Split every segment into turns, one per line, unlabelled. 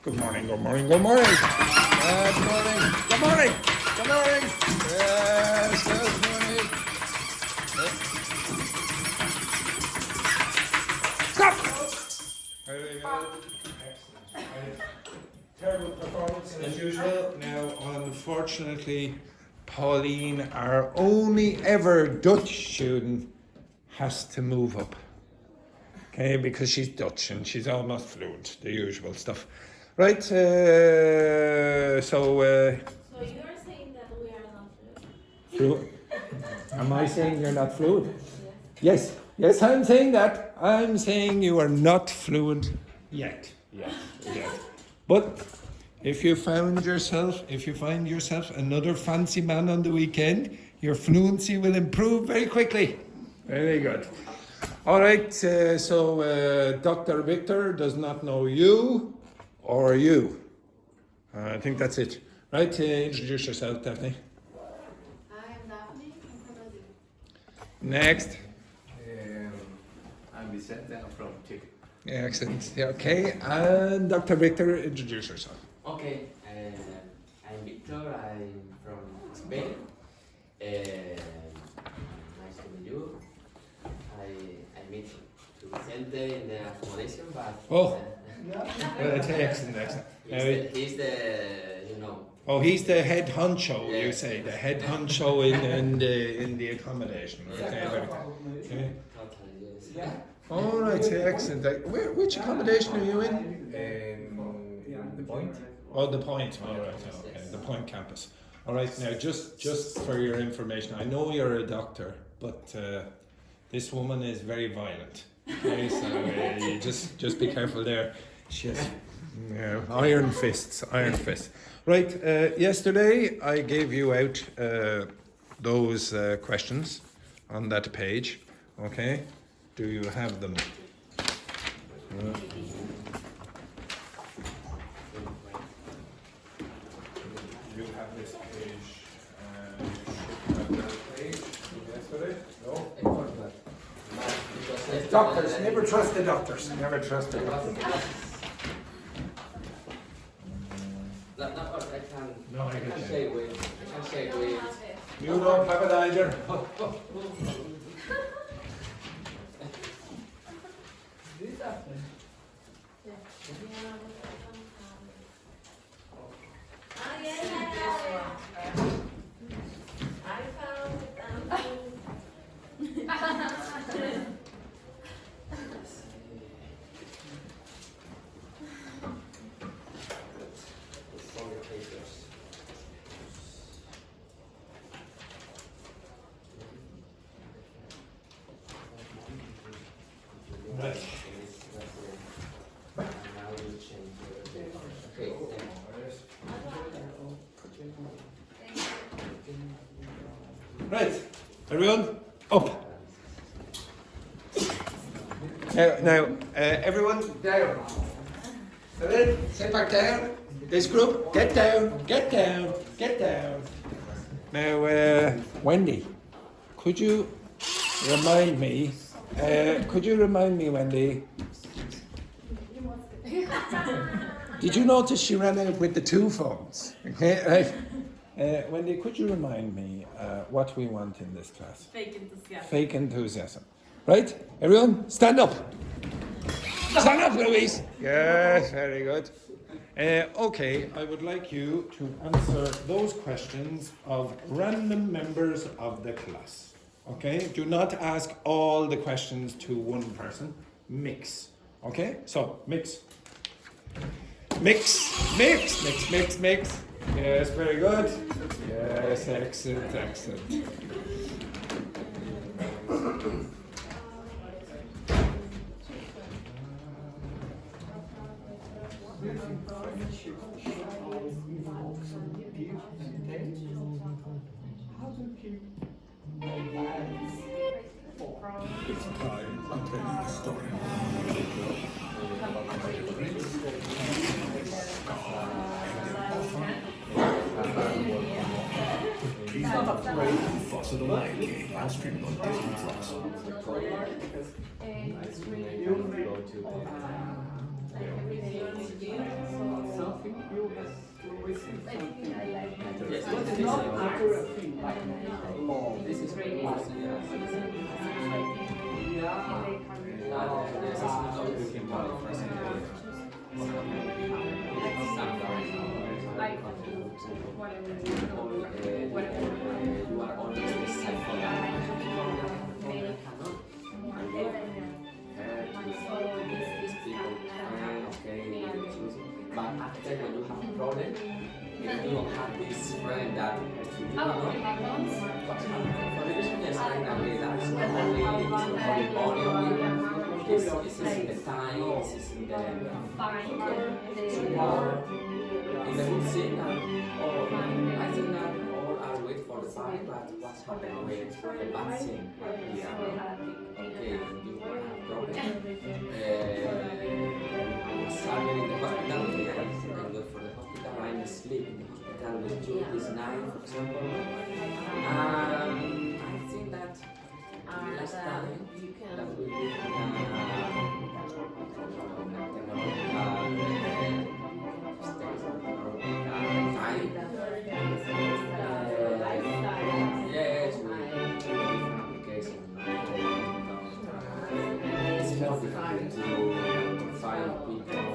Good morning, good morning, good morning. Good morning, good morning, good morning. Yes, good morning. Stop! Very good. Excellent. Terrible performance as usual. Now, unfortunately, Pauline, our only ever Dutch student, has to move up. Okay, because she's Dutch and she's almost fluent, the usual stuff. Right,
So you are saying that we are not
fluent. Am I saying you're not fluent? Yes, yes, I'm saying that. I'm saying you are not fluent yet. Yet. But if you find yourself another fancy man on the weekend, your fluency will improve very quickly. Very good. All right, so Dr. Victor does not know you or you. I think that's it. Right, introduce yourself, Daphne.
I am Daphne, I'm from Brazil.
Next.
I'm Vicente, I'm from Chile.
Excellent. Okay, and Dr. Victor, introduce yourself.
Okay, I'm Victor, I'm from Spain. Nice to meet you. I meet to Vicente in the accommodation, but
Oh. Excellent.
he's the
Oh, he's the head honcho,
Yeah.
you say, the head honcho in the accommodation. Okay, very good. Okay.
totally yes.
All right, excellent. Which accommodation are you in?
The point.
Oh, the Point. All right, okay, the Point campus. All right, now just for your information, I know you're a doctor, but this woman is very violent. Okay, so you just be careful there. She has iron fists. Right, yesterday I gave you out those questions on that page. Okay, do you have them? You have this page. You should have that page from yesterday. No. Doctors, never trust the doctors. Never trust the doctors.
No, I can say with. I can say with.
You don't have it either.
I found
Right. Right, everyone, up. Now, everyone down. So then, sit back down. This group, get down. Now, Wendy, could you remind me, Wendy? Did you notice she ran out with the two phones? Okay, right. Wendy, could you remind me what we want in this class? Fake enthusiasm. Right? Everyone, stand up. Stand up, Louise. Yes, very good. Okay, I would like you to answer those questions of random members of the class. Okay? Do not ask all the questions to one person. Mix. Okay? So, mix. Mix. Yes, very good. Yes, excellent.
Fossil away, Austrian on Disney Plus.
it's really like every day you need to do. So
Oh, this is really awesome. But after when you have a problem, if you don't have this friend that what's happening? For the reason is that it's not only money only. This is in the time, this is in the support, in the good thing. I think that all are wait for the party, but what's happening with the bad thing? Yeah. Okay, you have a problem. Started in the hospital, I go for the hospital, I'm asleep in the hospital with you this night, for example. I think that last time that we did yes, we different application. It's more difficult to find people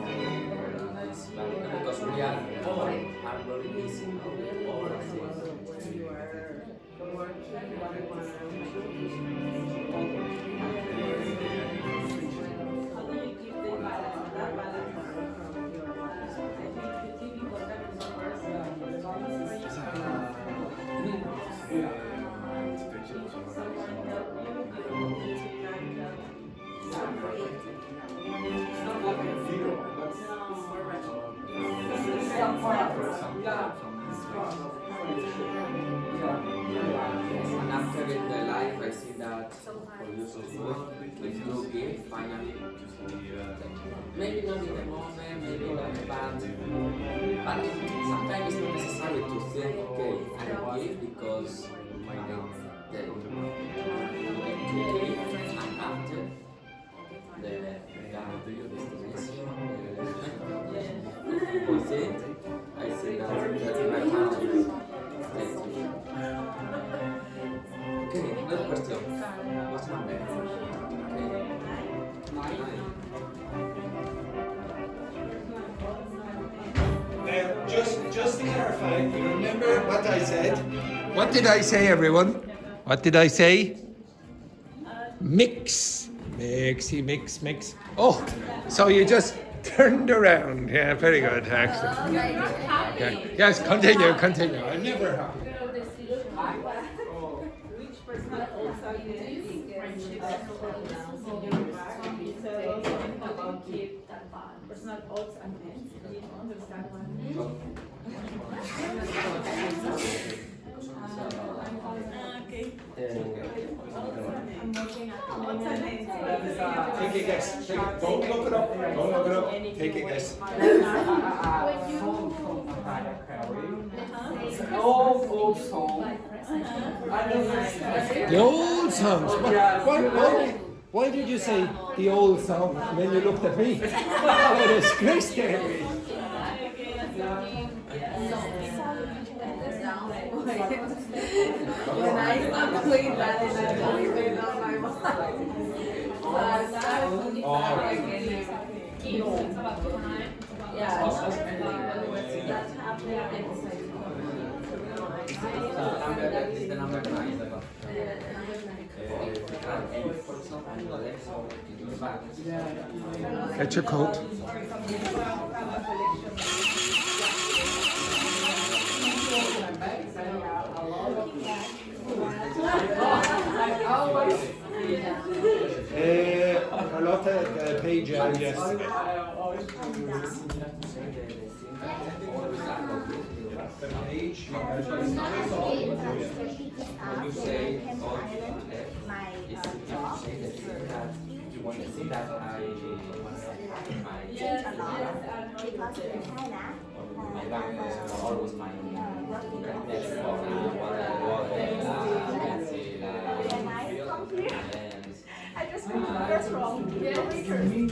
because we are very busy now with all the things. And after in the life, I see that for you so good, if you give, finally, maybe not in the moment, maybe not bad, but sometimes it's not necessary to think, okay, I give because my name is dead. You need to give, and after, the destination, I see that that's my heart. Okay, good question. What's number?
Now, just to clarify, you remember what I said? What did I say, everyone? What did I say? Mix. Mixy, mix. Oh, so you just turned around. Yeah, very good, actually. Yeah. Yes, continue. I'm never happy.
Which personal odds are you using? Personal odds and ends. Do you understand what I mean? Okay.
Take a guess. Don't look it up. Take a guess.
Old song.
The old songs. Why did you say the old song when you looked at me? Oh, disgrace, David.
When I stopped doing that, and I don't even know my mind. Yeah, that's happening.
Is the number 9.
Get your coat. Carlotta, page yes. Page.
You say you want to see that I always my
I just think that's wrong. Yeah, different.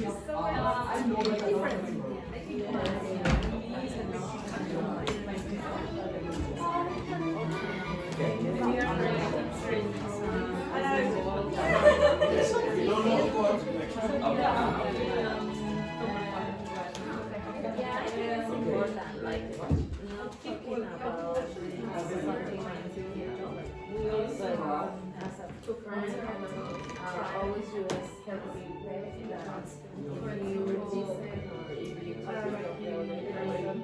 Okay.
like not talking about something weird, but as a friend, always use healthy that if you listen or if you talk about the other person,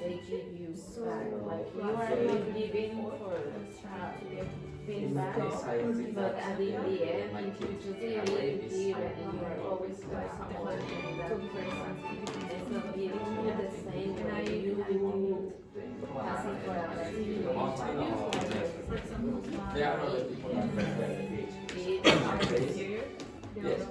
they give you back. Like you are not giving for feedback, but at the end, if you just give and you are always like supporting that person, it's not giving you the same way you asking for a blessing.
There are other people that prefer yes,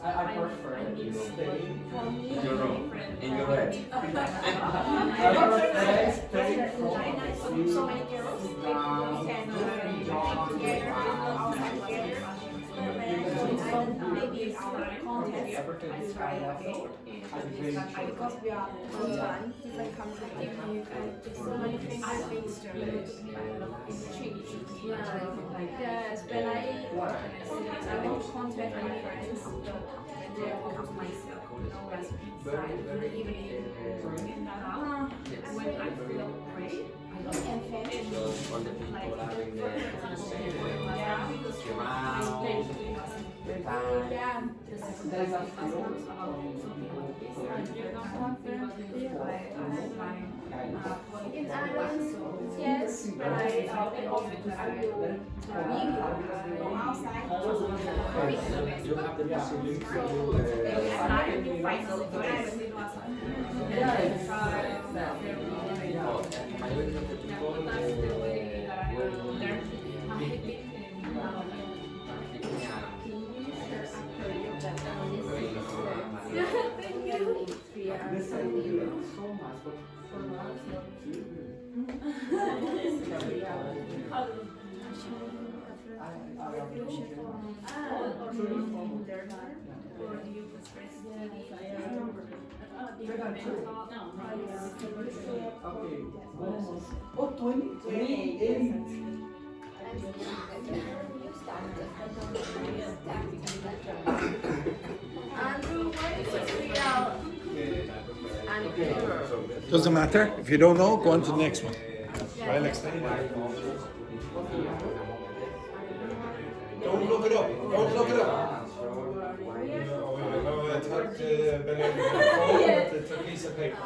I prefer you stay.
in your room, in your bed.
I prefer stay from
So many girls, we can together, outside together. Maybe our contest, I try, okay? Because we are from one different country, so many things I faced change. Because when I don't contact my friends, they become myself, even when I feel great.
Just all the people having their
Yeah.
there's a
In Ireland, yes, but I will go outside.
you have the possibility majority of the people
listen to you so much, but for us not to. Okay, oh, 28.
Andrew, what is real?
Doesn't matter. If you don't know, go on to the next one. I'll explain it. Don't look it up. Don't look it up. It's a piece of paper.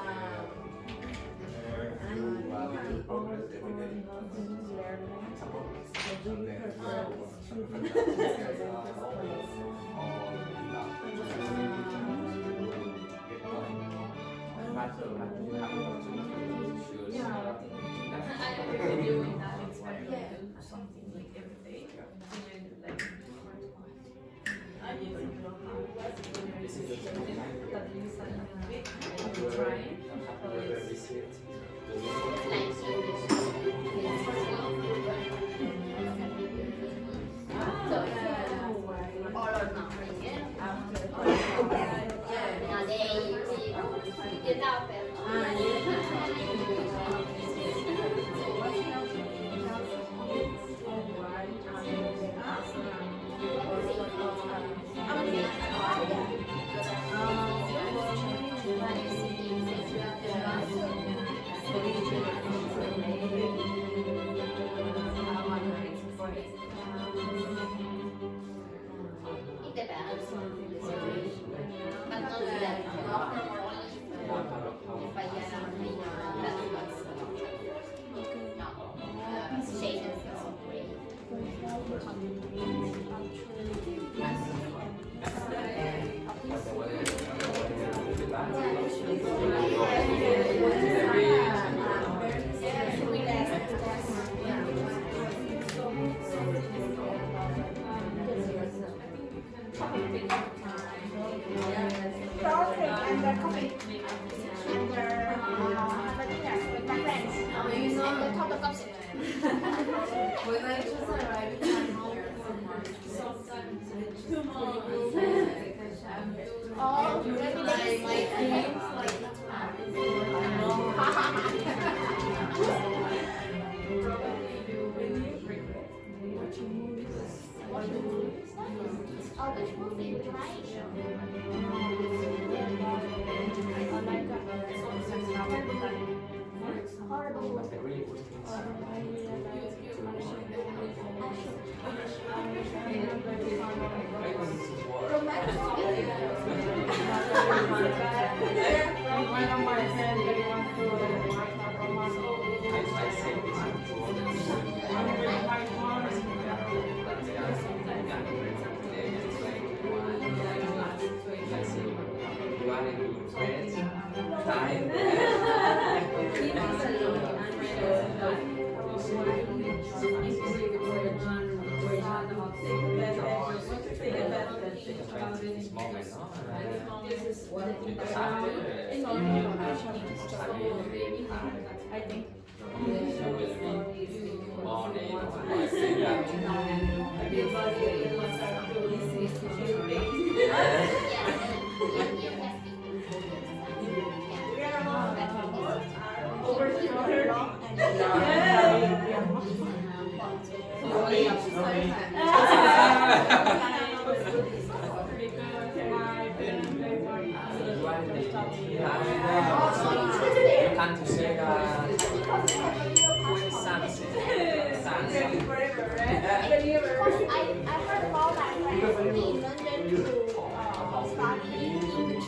When I just arrived at home from work, sometimes 2 months. Oh, maybe they like games like oh, which movie? Right? Horrible. I think
Tanto chega
I heard about that when in London to study English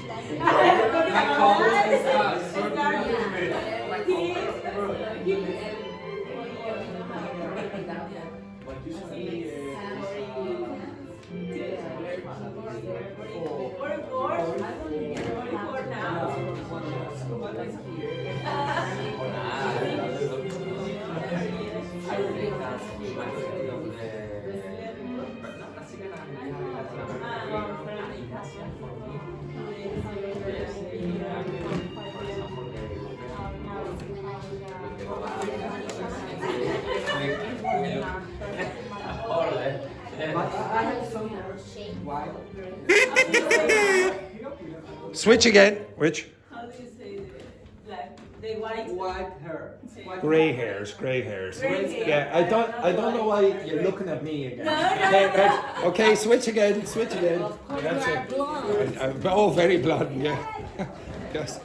Switch again. Which?
How do you say the white?
White hair.
Gray hairs. Gray hairs.
Gray hair.
Yeah, I don't know why you're looking at me again. Okay, right. Okay, switch again. Switch again. That's it. Oh, very blonde. Yeah. Yes.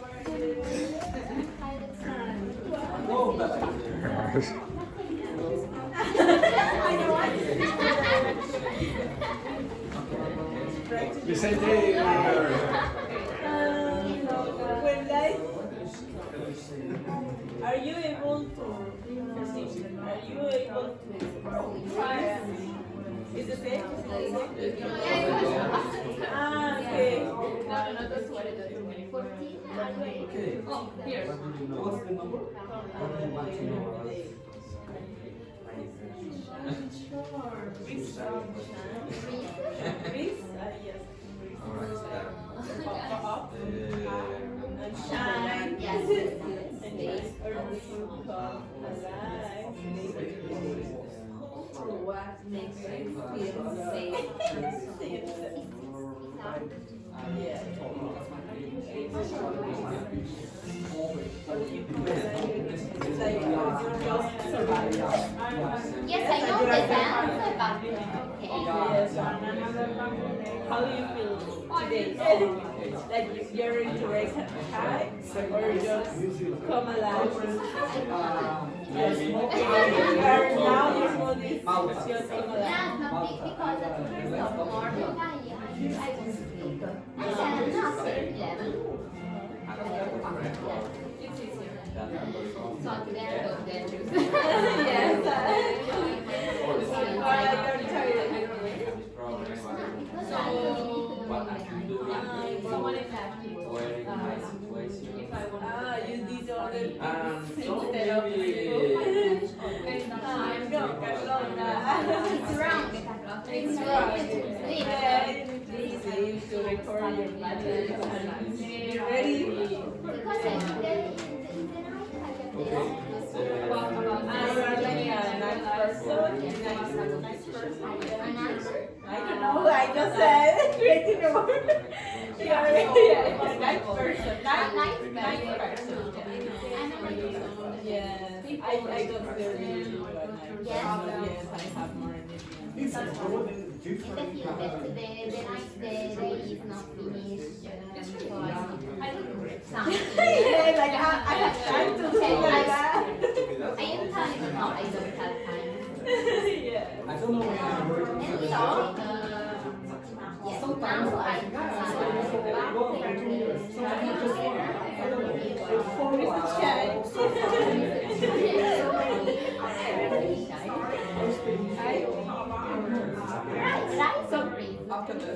Vicente.
Are you able to try? Is it safe? Ah, okay.
Oh, here.
What's the number?
And shine.
Yes.
And just earth will come alive.
What makes you feel safe?
Yeah. It's like you're just surviving.
Yes, I know this answer, but okay.
Yes. How do you feel today? Like you're resurrected high or just come alive? Yes. Now your body is just come alive.
Yeah, nothing because at the first of morning I was sleep. I said nothing. Yeah. It's easier. So together go there too.
Yes.
So
Someone in that if I want
You did all the things
Instead
of
it's wrong. It's wrong.
It's easy to record your body and be ready.
Because I think that in the night I
You are like a nice person. Nice person.
can
I don't know. I just said creating a word. You Nice person. Nice person. Yes, I consider you a nice person. Yes, I have more energy.
It's a feel that the night day is not finished. So I don't something.
Like I have time to say like that.
I am telling you, no, I don't have time.
Yeah.
I don't know where I'm
And so, yes, now I
After the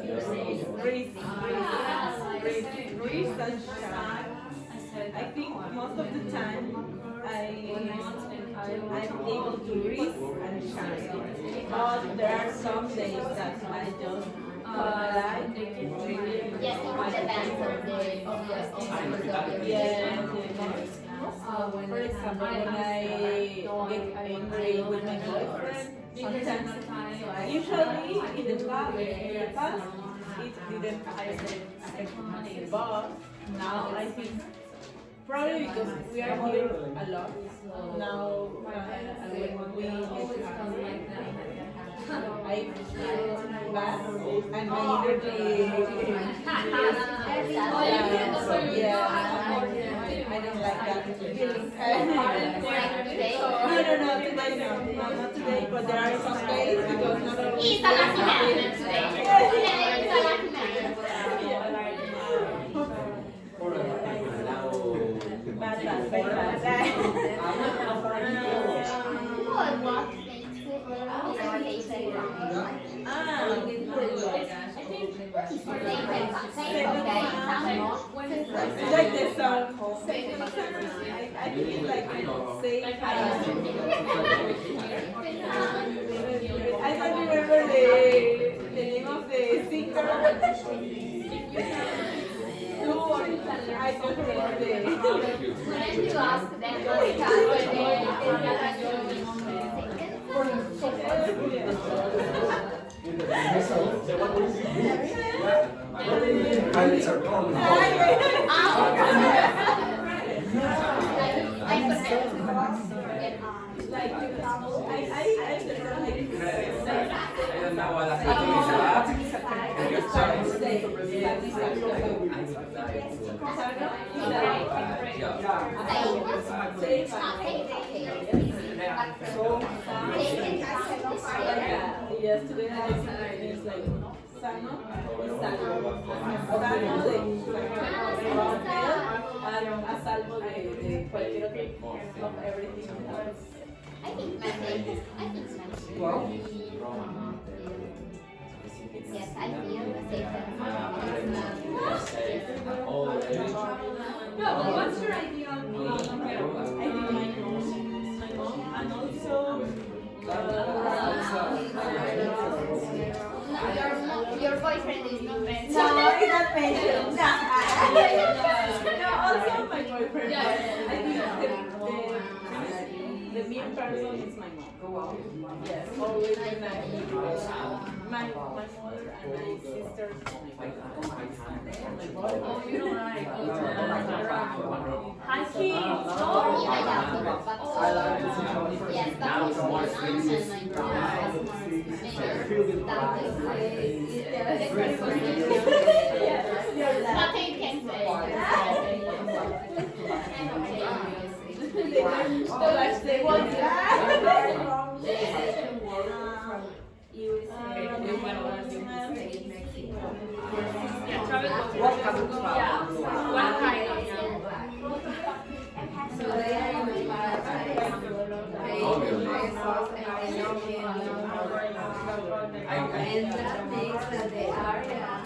breathe and shine. I think most of the time I'm able to breathe and shine. But there are some days that I just like.
yes, it depends on the
Yes. For example, when I get angry with my boyfriend, sometimes, usually in the past, it didn't affect me, but now I think probably because we are here a lot. Now when we get I feel bad and my energy. Yeah. I don't like that feeling. No, today no. Not today, but there are some days because not always.
It's a lucky man today. It's a lucky man.
Bad.
What makes it
like the song. I feel like say I don't remember the name of the singer. I don't remember the.
When you ask them,
Pilots are common.
Yesterday I was like sano de and a salvo de cualquier otro of everything else.
I think Monday. Yes, I feel safe.
No, but what's your idea on me? I think my mom, and also
Your boyfriend is not friends.
no, he's not mentioned. No, also my boyfriend. I think the main person is my mom. Yes, always when my mother and my sisters, my brother. Oh, you don't like hi kids.
Oh, yeah, yes, but also my aunt and my brother. Nothing can say.
They want
And that makes the area.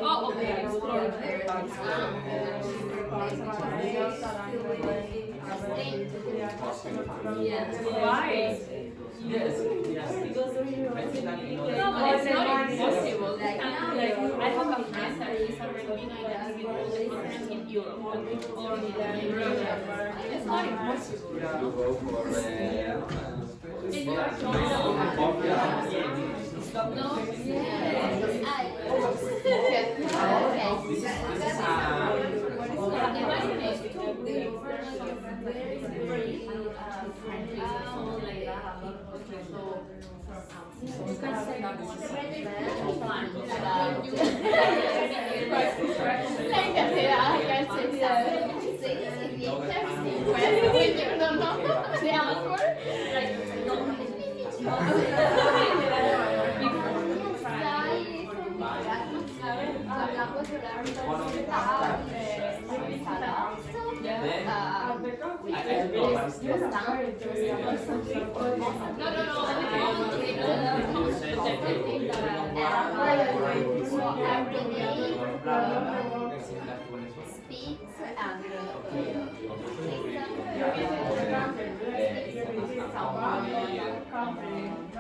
oh, okay. Why?
Yes.
Because
No, but it's not impossible. Like, I have a friend that is Argentina and has been all the friends in Europe or in Russia. It's not impossible.
You go for
And you are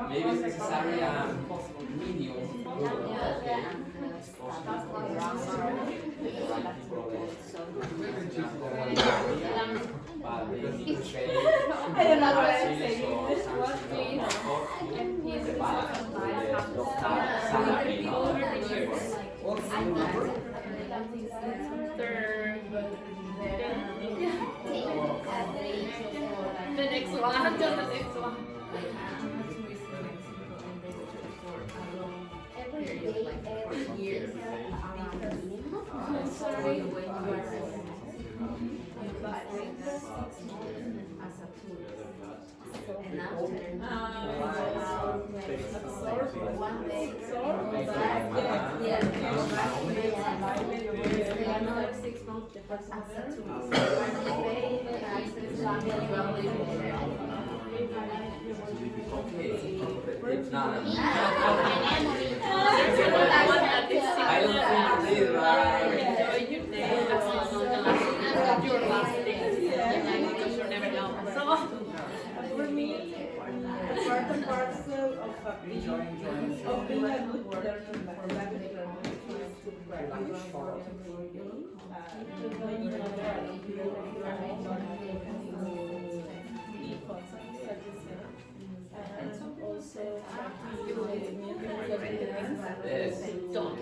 Maybe it's necessary medium.
I don't know what I'm saying.
The next one, just the next one.
Every day, every year, sorry, and after one day, another 6 months as a tool.
It's not.
I
don't think it's right.
Your last day. Because you never know. So,
For me, part and parcel of being a good learner for language learning is to practice for you. When you know that you are be constant, such as and also practice
don't.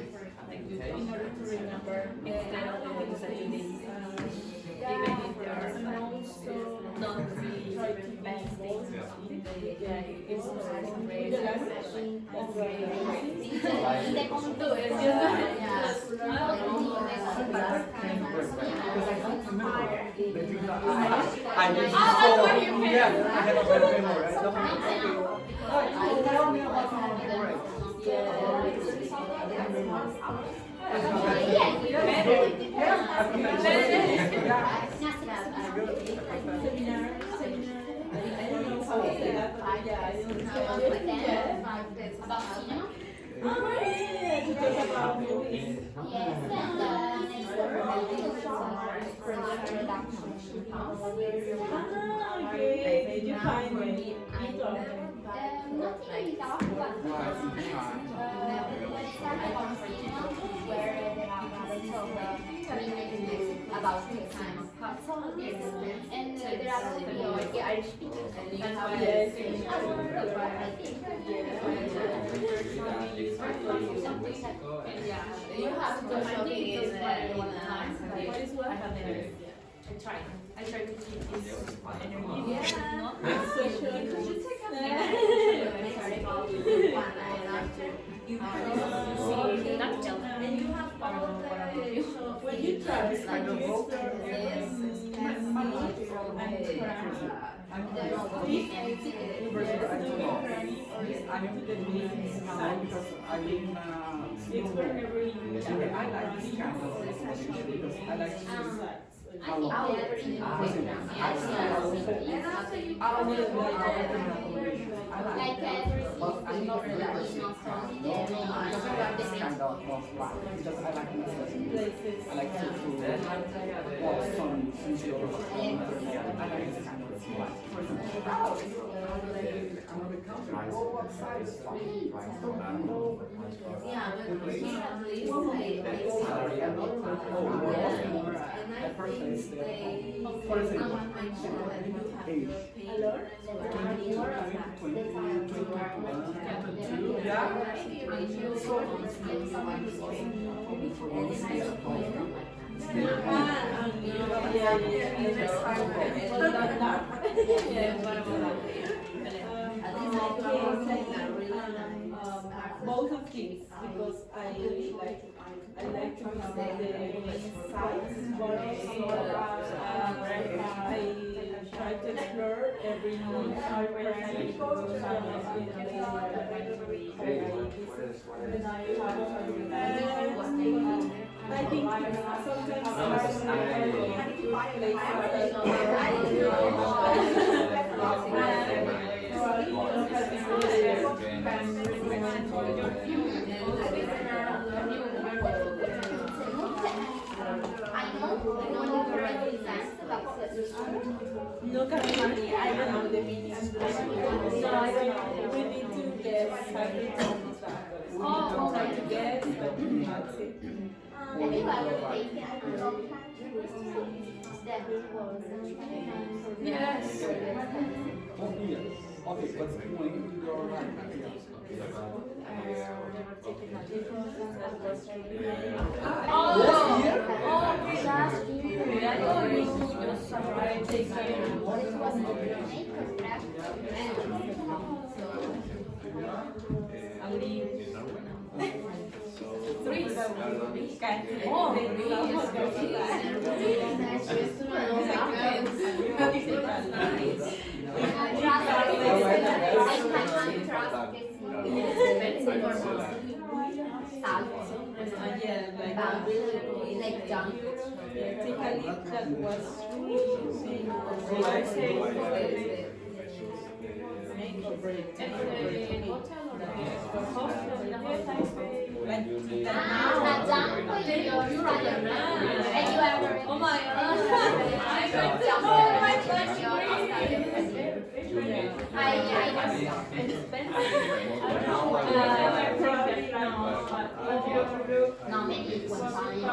in order to remember instead of the things that you need.
Even if they are
And also
not really
try to
bad things.
it's the
I did before. Yeah, I have a better memory. Tell me about how to break.
Okay, did you find any
not really dark, but when I started on where there are communities about the time of couple, and there are also Irish speakers, and you have you have to show it one time.
What is what? I have never. I try to keep this energy.
Yeah.
Could you take a minute?
And you have all the
when you try to
Because I mean,
it's wherever you
I like this kind of explanation because I like to how long.
And after you like every
But I not really because I like this kind of life because I like to I like to watch some videos I like this kind of life. For example, another country, go outside,
yeah,
the place.
at least
And person is for example, age. 21, yeah.
Both of these because I like to visit the sites, but also I try to explore every new I think look at money, I don't know the meaning. So I don't know. We need to guess something from this factor. Try to guess, but that's it.
Yes.
Okay, what's going your
like junk.
Typically, that was make or break.
Oh my god.
No, maybe one time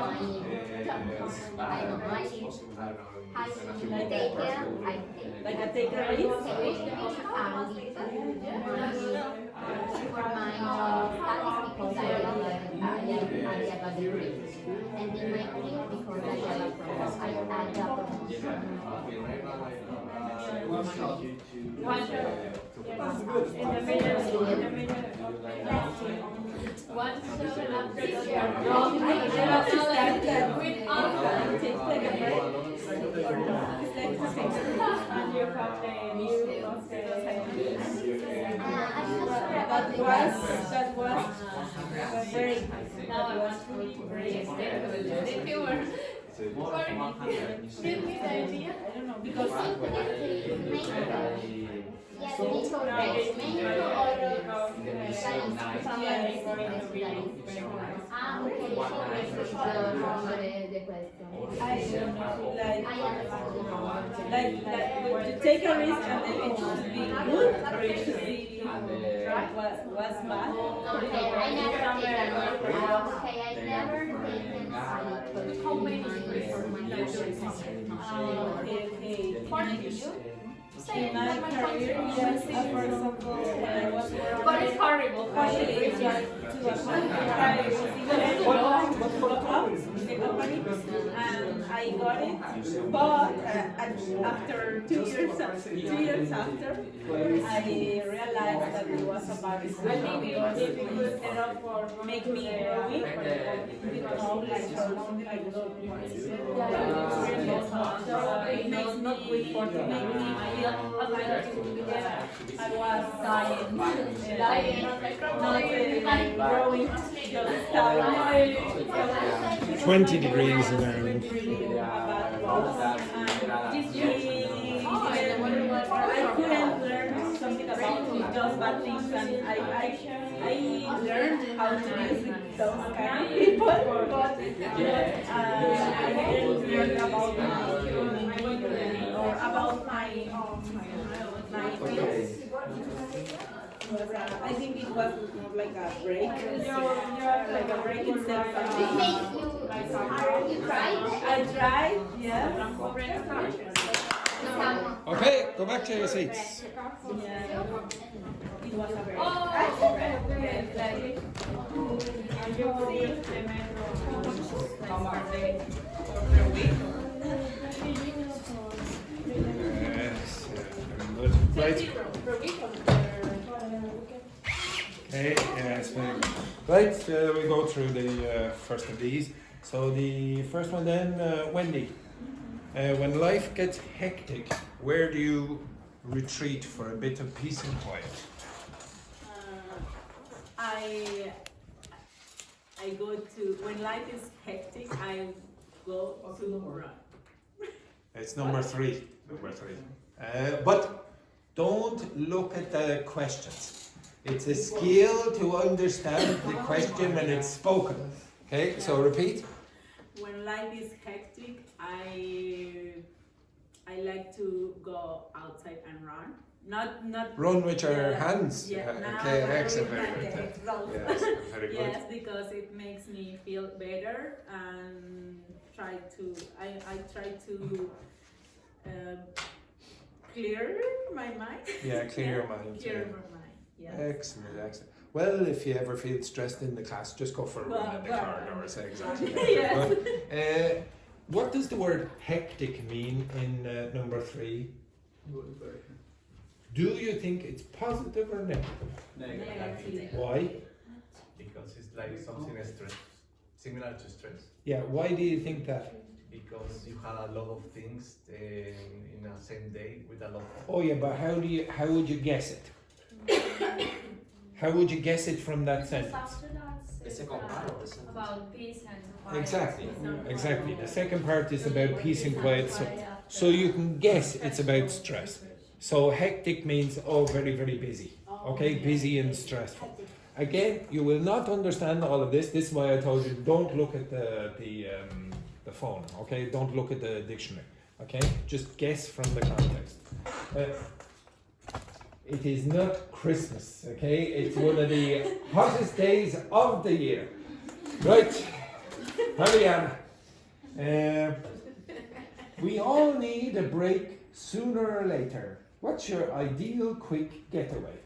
I don't know. I take care.
Like a take a risk.
For my studies because I have a degree, and in my clinic because I have a promotion.
One seven after the with
that was very.
Now I want to break the viewer. Give me the idea. I don't know because
like to take a risk and then it should be good or it should be was bad.
Okay, I never taken how many for my
In my career, yes, for example, when I was
but it's horrible.
partially to apply in the company, and I got it, but after 2 years after, I realized that it was a bad decision. I think instead of make me weak, it makes me feel I was dying, not growing, just
20 degrees around.
I couldn't learn something about those bad things, and I learned how to use those kind of people, but I didn't learn about or about my feelings. I think it was more like a break, like a break itself.
You tried?
I I tried, yeah.
Okay, go back to your seats.
Yeah. It was a very
Yes, good. Right. Okay, yes, very good. Right, we go through the first of these. So the first one then, Wendy. When life gets hectic, where do you retreat for a bit of peace and quiet?
I go to, when life is hectic, I go to run.
It's number three. But don't look at the questions. It's a skill to understand the question when it's spoken. Okay, so repeat.
When life is hectic, I like to go outside and run. Not
Run with your hands.
Yeah,
Okay, excellent. Very good. Yes, very good.
Yes, because it makes me feel better and I try to clear my mind.
Yeah, clear your mind.
Clear my mind. Yes.
Excellent. Well, if you ever feel stressed in the class, just go for a run in the corridor. Say exactly.
Yes.
But, what does the word hectic mean in number three? Do you think it's positive or negative?
Negative.
Why?
Because it's like something stress, similar to stress.
Yeah, why do you think that?
Because you had a lot of things in a same day with a lot of...
Oh yeah, but how would you guess it? How would you guess it from that sentence?
About peace and quiet.
Exactly. The second part is about peace and quiet, so you can guess it's about stress. So hectic means, very, very busy. Okay, busy and stressful. Again, you will not understand all of this. This is why I told you don't look at the phone. Okay, don't look at the dictionary. Okay, just guess from the context. It is not Christmas. Okay, it's one of the hottest days of the year. Right, Marianne. We all need a break sooner or later. What's your ideal quick getaway?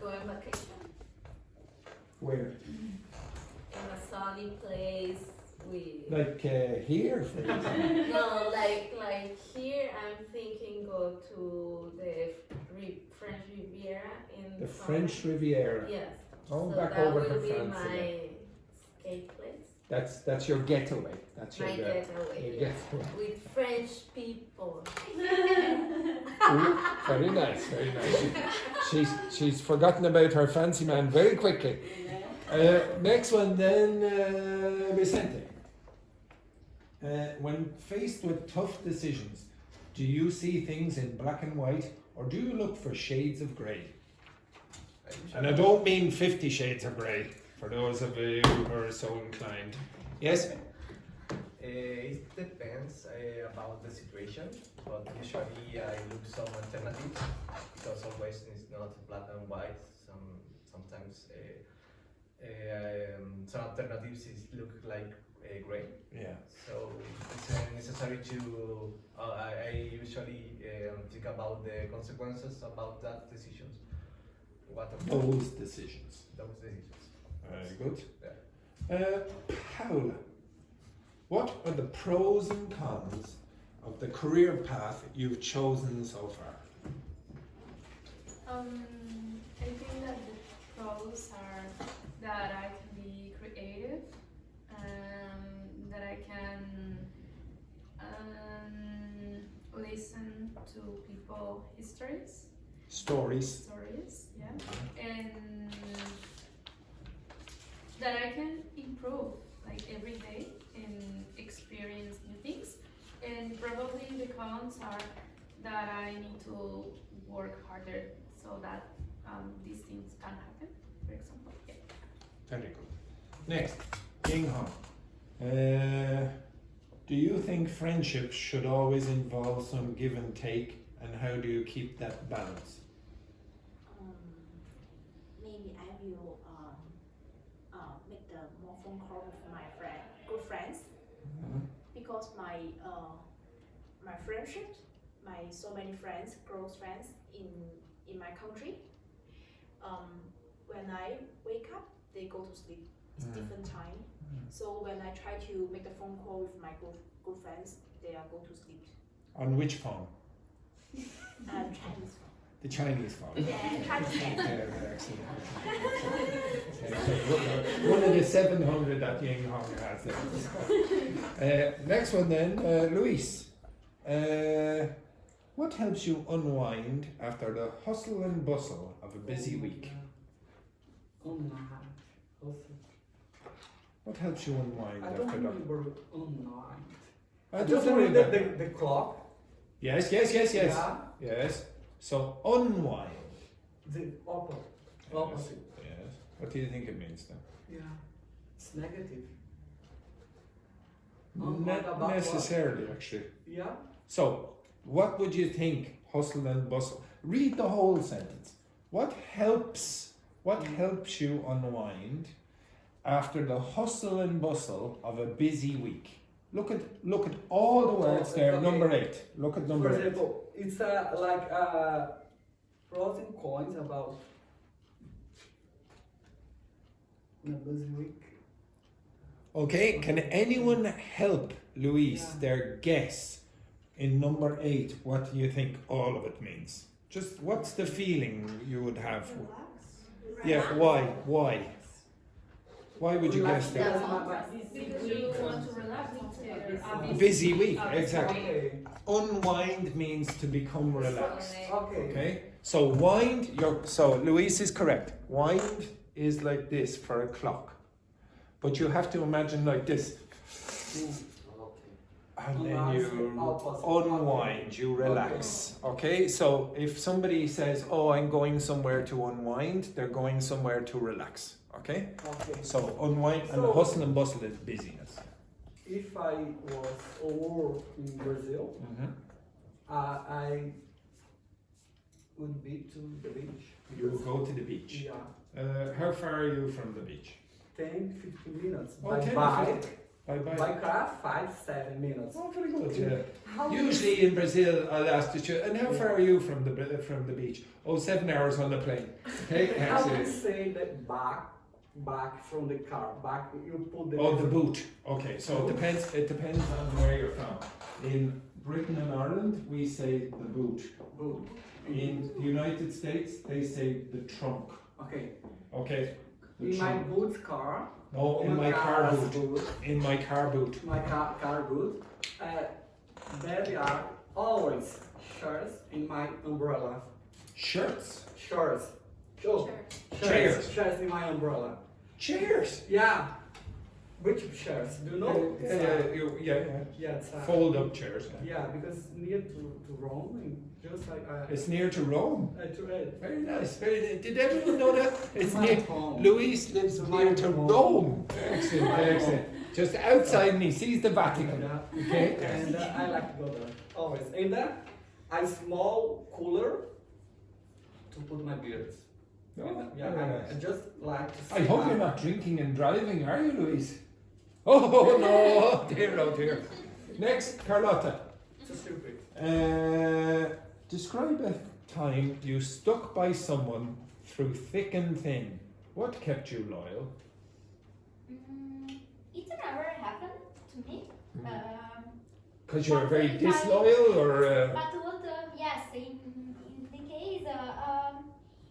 Go on vacation
Where?
in a sunny place with.
Like here, for example.
No, like here. I'm thinking go to the French Riviera in.
The French Riviera.
Yes.
Oh,
So
back
that
over
will
to
be
France
my
again.
skate place.
That's your getaway. That's your
My getaway.
your
Yes.
getaway.
With French people.
Ooh, very nice, very nice. She's forgotten about her fancy man very quickly. Next one then, Vicente. When faced with tough decisions, do you see things in black and white, or do you look for shades of grey? And I don't mean 50 Shades of Grey, for those of you who are so inclined. Yes?
It depends about the situation, but usually I look some alternatives because always it's not black and white. Sometimes some alternatives look like grey.
Yeah.
So it's necessary to. I usually think about the consequences about that decisions.
Those decisions.
Those decisions.
Very good.
Yeah.
Paula, what are the pros and cons of the career path you've chosen so far?
I think that the pros are that I can be creative, that I can listen to people stories, yeah, and that I can improve like every day and experience new things. And probably the cons are that I need to work harder so that these things can happen, for example. Yeah.
Very good. Next, Ying Hong. Do you think friendships should always involve some give and take, and how do you keep that balance?
Maybe I will make the more phone call with my friend, good friends because my friendship, my so many friends, close friends in my country. When I wake up, they go to sleep. It's different time. So when I try to make a phone call with my good friends, they are go to sleep.
On which phone?
Chinese phone.
The Chinese phone.
Yeah, Chinese phone.
Yeah, excellent. Okay, so one of the 700 that Ying Hong has there. Next one then, Luis. What helps you unwind after the hustle and bustle of a busy week? What helps you unwind
I
after
don't
that?
remember unwind.
I
Just
don't
remember
remember.
the clock.
Yes.
Yeah.
Yes. So unwind.
The opposite.
Yes. What do you think it means then?
Yeah. It's negative.
Not
about
necessarily, actually.
Yeah.
So, what would you think? Hustle and bustle. Read the whole sentence. What helps you unwind after the hustle and bustle of a busy week? Look at all the words there.
Okay.
Number 8. Look at number
For
8.
example, it's like pros and cons about in a busy week.
Okay, can anyone help Luis
Yeah.
their guess in number 8 what do you think all of it means? Just what's the feeling you would have? Yeah, why? Why would you guess that?
Because you want to relax after a
Busy week, exactly.
Okay.
Unwind means to become relaxed.
Okay.
Okay? So so Luis is correct. Wind is like this for a clock. But you have to imagine like this. And then you unwind, you relax. Okay? So if somebody says, "Oh, I'm going somewhere to unwind," they're going somewhere to relax. Okay?
Okay.
So unwind and
So-
hustle and bustle is busyness.
If I was over in Brazil, I would be to the beach.
You go to the beach.
Yeah.
How far are you from the beach?
10-15 minutes.
Oh,
By
10 to
bike.
15. By
By car, 5-7 minutes.
Oh, very good. Yeah. Usually in Brazil, I'll ask you, and how far are you from the beach? Oh, 7 hours on the plane. Okay,
I would
excellent.
say that back from the car. Back, you put the.
Oh, the boot. Okay, so it depends. It depends on where you're from. In Britain and Ireland, we say the boot.
Boot.
In the United States, they say the trunk.
Okay.
Okay. The
In my
trunk.
boot car.
No, in my car
car's
boot. In my car boot.
My car boot. There are always shirts in my umbrella.
Shirts.
Shirts. Oh,
Chairs.
Shirts in my umbrella.
Chairs.
Yeah. Which chairs? Do you know?
Yeah.
Yeah, it's
Fold up chairs.
Yeah, because near to Rome, and just like
It's near to Rome.
to it.
Very nice. Did everyone know that? It's
My
near.
home.
Luis lives
It's
near
my
to
home.
Rome. Excellent, excellent. Just outside and he sees the Vatican.
Yeah.
Okay.
And I like to go there always. And a small cooler to put my beers.
Yeah, very nice.
I just like to.
I hope you're not drinking and driving, are you, Luis? Oh no! Dear, oh dear. Next, Carlotta.
It's a stupid.
Describe a time you stuck by someone through thick and thin. What kept you loyal?
It never happened to me.
Because you're
But
very
if I-
disloyal, or
But what, yes, in the case,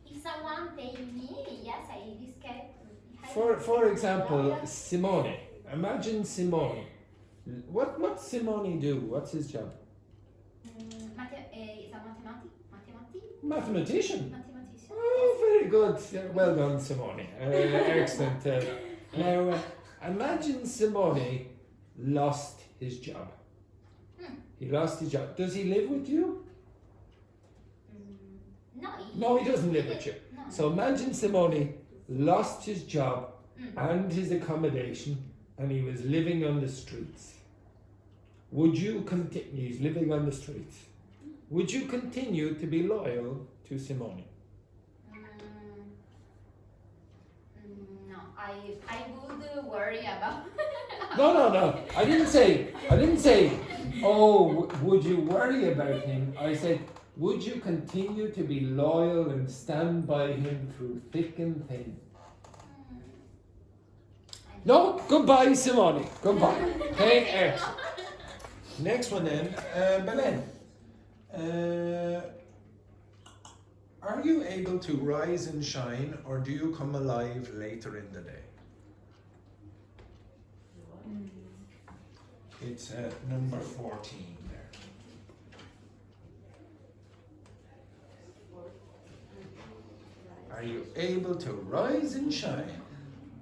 if someone pay me, yes, I risk it.
for example, Simone. Imagine Simone. What Simone do? What's his job?
Is a
Mathematician.
mathematician.
Oh, very good. Well done, Simone. Excellent. Now, imagine Simone lost his job. He lost his job. Does he live with you? No, he doesn't live with you.
No.
So imagine Simone lost his job and his accommodation, and he was living on the streets. Would you continue? He's living on the streets. Would you continue to be loyal to Simone?
No, I would worry about
No. I didn't say, oh, would you worry about him? I said, would you continue to be loyal and stand by him through thick and thin? No, goodbye, Simone. Goodbye. Okay, next one then, Belen. Are you able to rise and shine, or do you come alive later in the day? It's number 14 there. Are you able to rise and shine,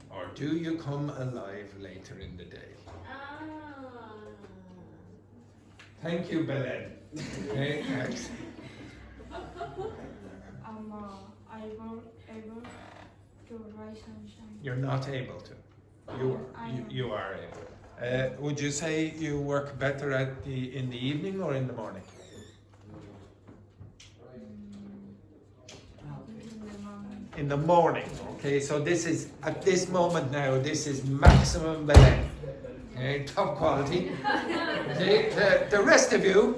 or do you come alive later in the day? Thank you, Belen. Okay, next.
Able to rise and shine.
You're not able to. You are able. Would you say you work better in the evening or in the morning? In the morning. Okay, so this is at this moment now. This is maximum Belen. Okay, top quality. Okay, the rest of you,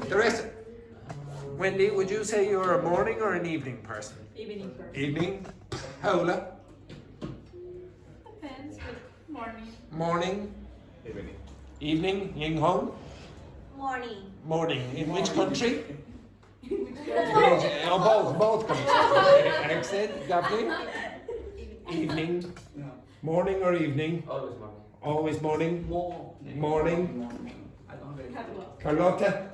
Wendy, would you say you're a morning or an evening person?
Evening person.
Evening. Paola?
Depends, but morning.
Morning. Evening. Ying Hong?
Morning.
Morning. In which country? Both countries. Excellent. Daphne? Evening. Morning or evening?
Always morning.
Always morning? Morning.
I don't really.
Carlotta?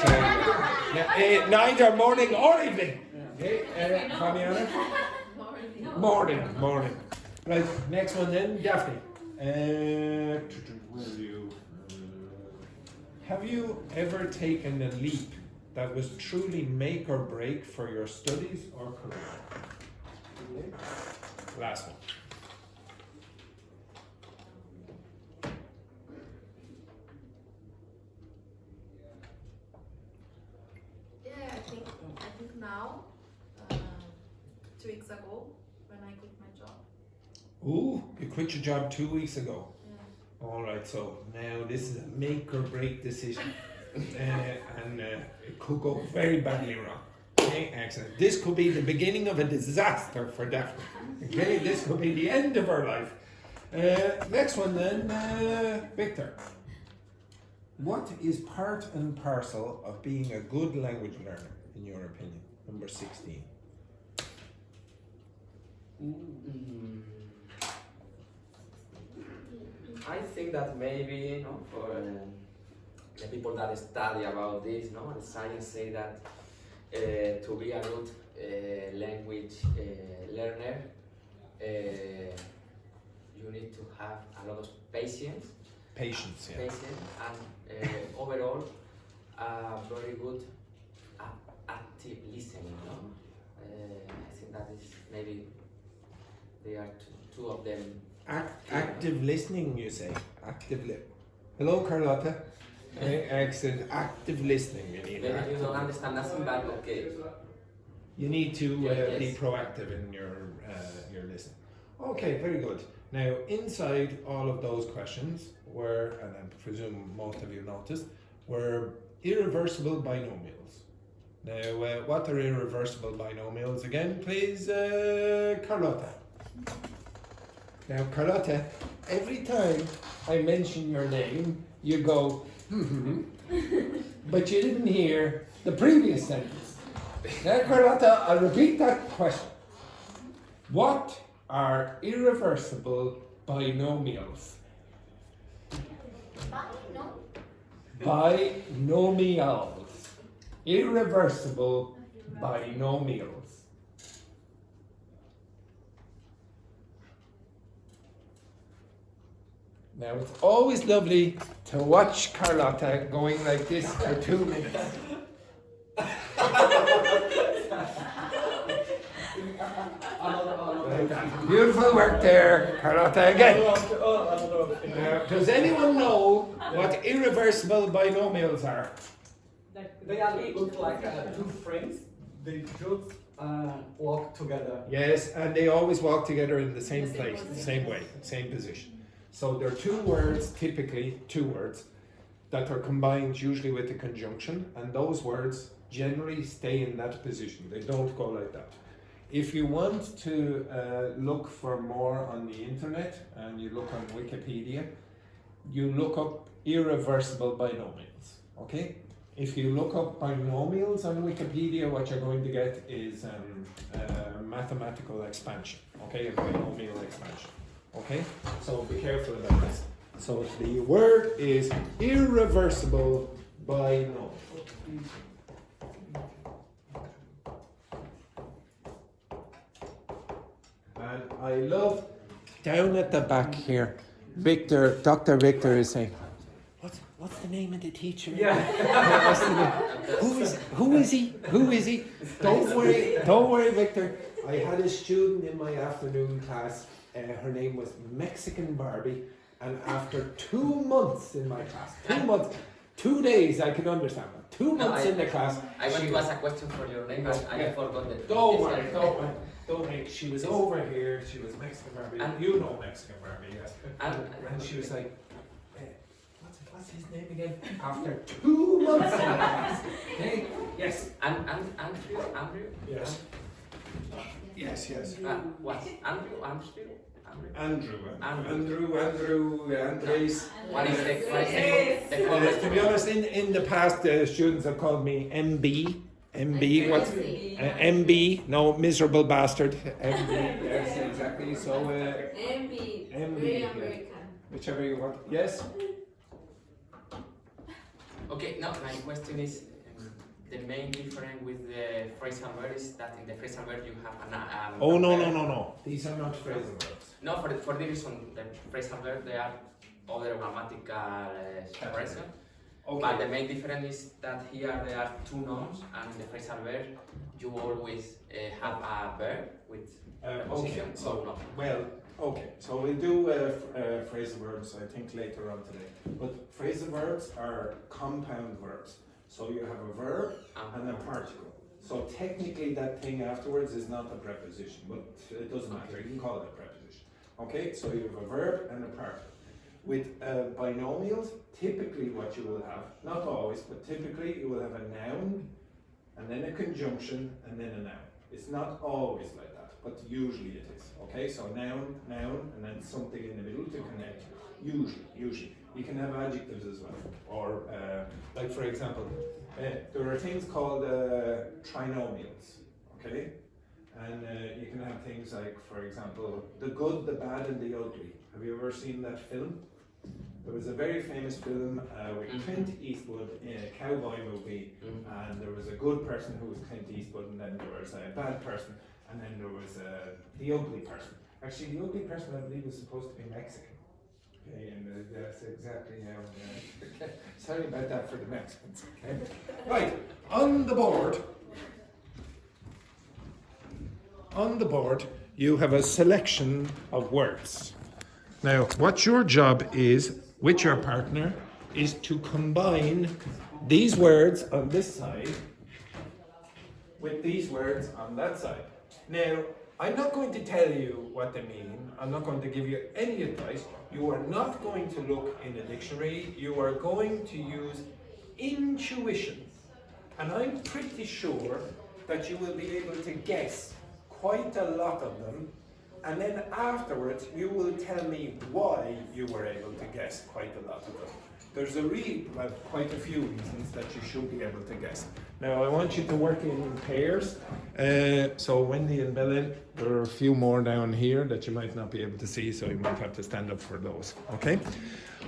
Sorry.
Neither morning or evening. Okay, Fabiana? Morning. Right, next one then, Daphne. Have you ever taken a leap that was truly make or break for your studies or career? Last one.
I think now, 2 weeks ago, when I quit my job.
Ooh, you quit your job 2 weeks ago.
Yeah.
All right, so now this is a make or break decision, and it could go very badly wrong. Okay, excellent. This could be the beginning of a disaster for Daphne. Okay, this could be the end of her life. Next one then, Victor. What is part and parcel of being a good language learner, in your opinion? Number 16.
I think that maybe, for the people that study about this, the science say that to be a good language learner, you need to have a lot of patience.
Patience, yeah.
And overall, very good active listening. I think that is maybe they are two of them.
Active listening, you say? Hello, Carlotta. Excellent. Active listening. You need.
Maybe you don't understand nothing, but okay.
You need to
Yes.
be proactive in your listening. Okay, very good. Now, inside all of those questions were, and I presume most of you noticed, were irreversible binomials. Now, what are irreversible binomials again, please, Carlotta? Now, Carlotta, every time I mention your name, you go, but you didn't hear the previous sentence. Now, Carlotta, I'll repeat that question. What are irreversible binomials? Binomials. Irreversible binomials. Now, it's always lovely to watch Carlotta going like this for 2 minutes. Beautiful work there, Carlotta, again. Does anyone know what irreversible binomials are?
They look like two friends. They just
walk together.
Yes, and they always walk together in the same place, same way, same position. So there are two words, typically two words, that are combined usually with a conjunction, and those words generally stay in that position. They don't go like that. If you want to look for more on the internet and you look on Wikipedia, you look up irreversible binomials, okay? If you look up binomials on Wikipedia, what you're going to get is mathematical expansion, okay? A binomial expansion, okay? So be careful about this. So the word is irreversible binomial. And I love, down at the back here, Victor, Dr. Victor is saying, what's the name of the teacher?
Yeah.
What's the name? Who is he? Don't worry, Victor. I had a student in my afternoon class, her name was Mexican Barbie, and after 2 months in my class, 2 months, 2 days, I can understand that. 2 months in the class.
I want to ask a question for your name, but I forgot the.
Don't worry. She was over here. She was Mexican Barbie. And you know Mexican Barbie, yes. And she was like, what's his name again? After 2 months in the class. Okay? Yes.
And Andrew?
Yes. Yes.
What? Andrew?
Andres.
What is the
To be honest, in the past, students have called me MB. MB, what's MB? No, miserable bastard. MB, yes, exactly. So
MB, very American.
Whichever you want. Yes.
Okay, now my question is the main difference with the phrasal verb is that in the phrasal verb you have an
Oh no. These are not phrasal verbs.
No, for the reason the phrasal verb they are other grammatical expression.
Okay.
But the main difference is that here there are two nouns, and in the phrasal verb you always have a verb with preposition.
So we'll do phrasal verbs I think later on today. But phrasal verbs are compound verbs. So you have a verb and a particle. So technically that thing afterwards is not a preposition, but it doesn't matter. You can call it a preposition. Okay, so you have a verb and a particle. With binomials, typically what you will have, not always, but typically you will have a noun, and then a conjunction, and then a noun. It's not always like that, but usually it is. Okay, so noun, and then something in the middle to connect. Usually. You can have adjectives as well. Or, like for example, there are things called trinomials. Okay? And you can have things like, for example, the good, the bad, and the ugly. Have you ever seen that film? There was a very famous film with Clint Eastwood in a cowboy movie, and there was a good person who was Clint Eastwood, and then there was a bad person, and then there was the ugly person. Actually, the ugly person, I believe, was supposed to be Mexican. Okay, and that's exactly how. Sorry about that for the Mexicans. Okay, right on the board. On the board, you have a selection of words. Now, what your job is with your partner is to combine these words on this side with these words on that side. Now, I'm not going to tell you what they mean. I'm not going to give you any advice. You are not going to look in a dictionary. You are going to use intuition. And I'm pretty sure that you will be able to guess quite a lot of them, and then afterwards you will tell me why you were able to guess quite a lot of them. There's quite a few reasons that you should be able to guess. Now I want you to work in pairs. So Wendy and Belen, there are a few more down here that you might not be able to see, so you might have to stand up for those. Okay?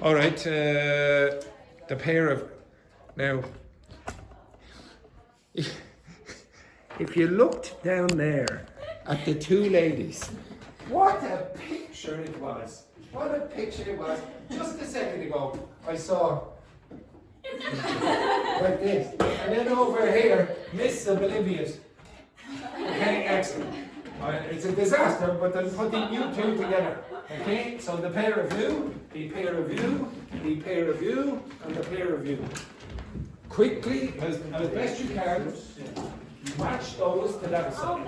All right. The pair of now. If you looked down there at the two ladies, what a picture it was. What a picture it was. Just a second ago, I saw like this. And then over here, Miss Oblivious. Okay, excellent. It's a disaster, but I'm putting you two together. Okay, so the pair of you, the pair of you, the pair of you, and the pair of you. Quickly, as best you can, match those to that side.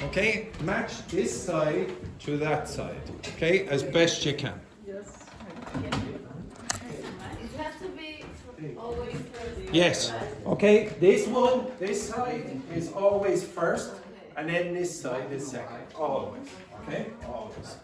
Okay, match this side to that side. Okay, as best you can.
Yes.
It has to be always first.
Yes. Okay, this one, this side is always first, and then this side is second. Always. Okay? Always.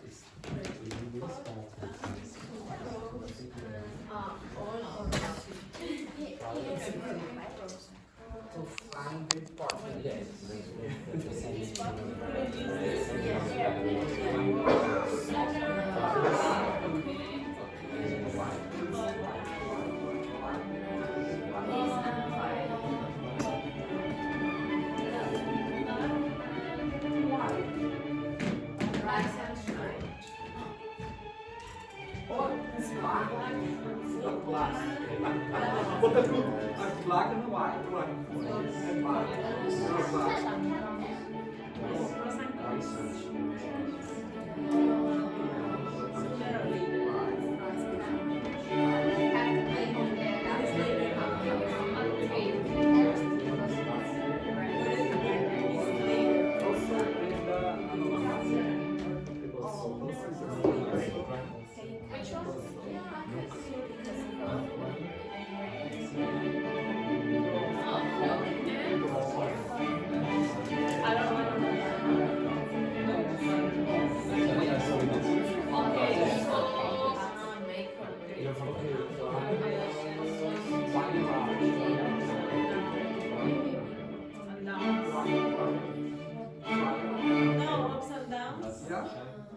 No, ups and downs.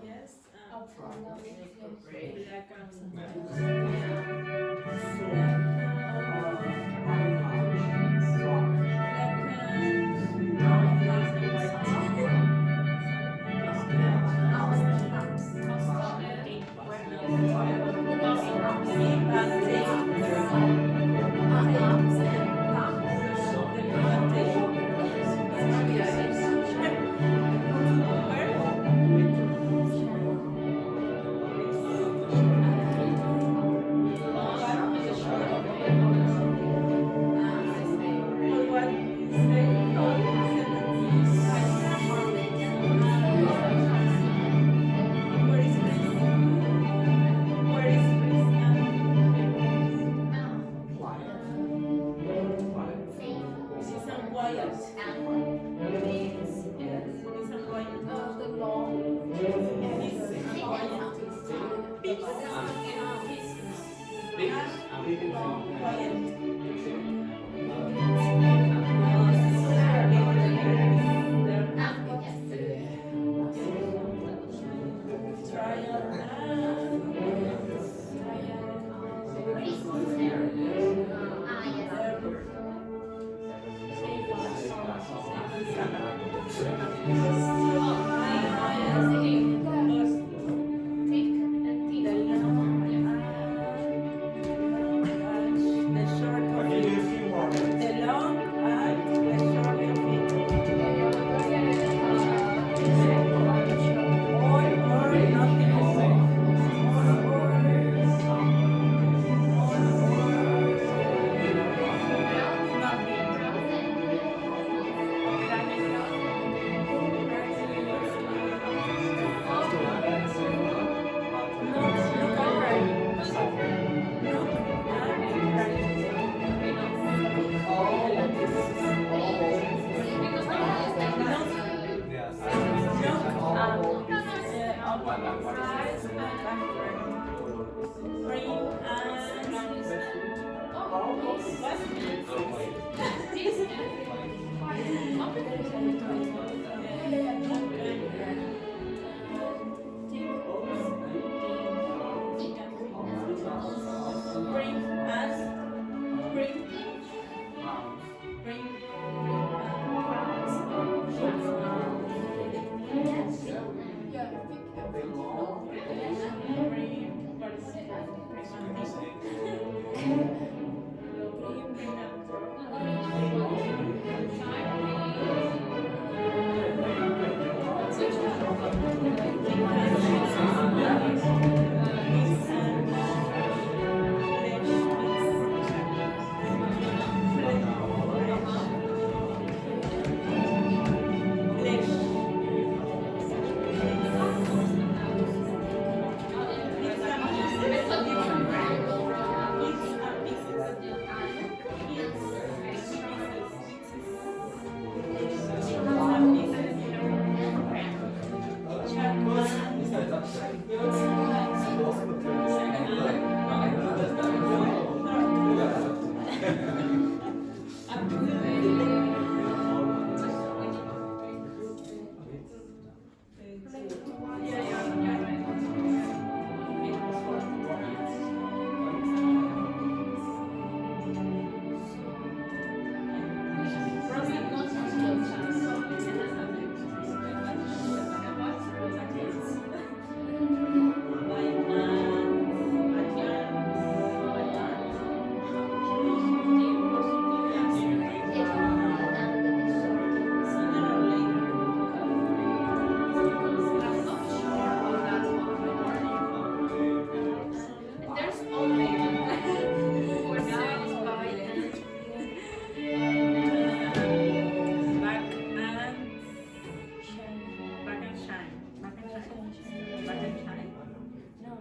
Yes.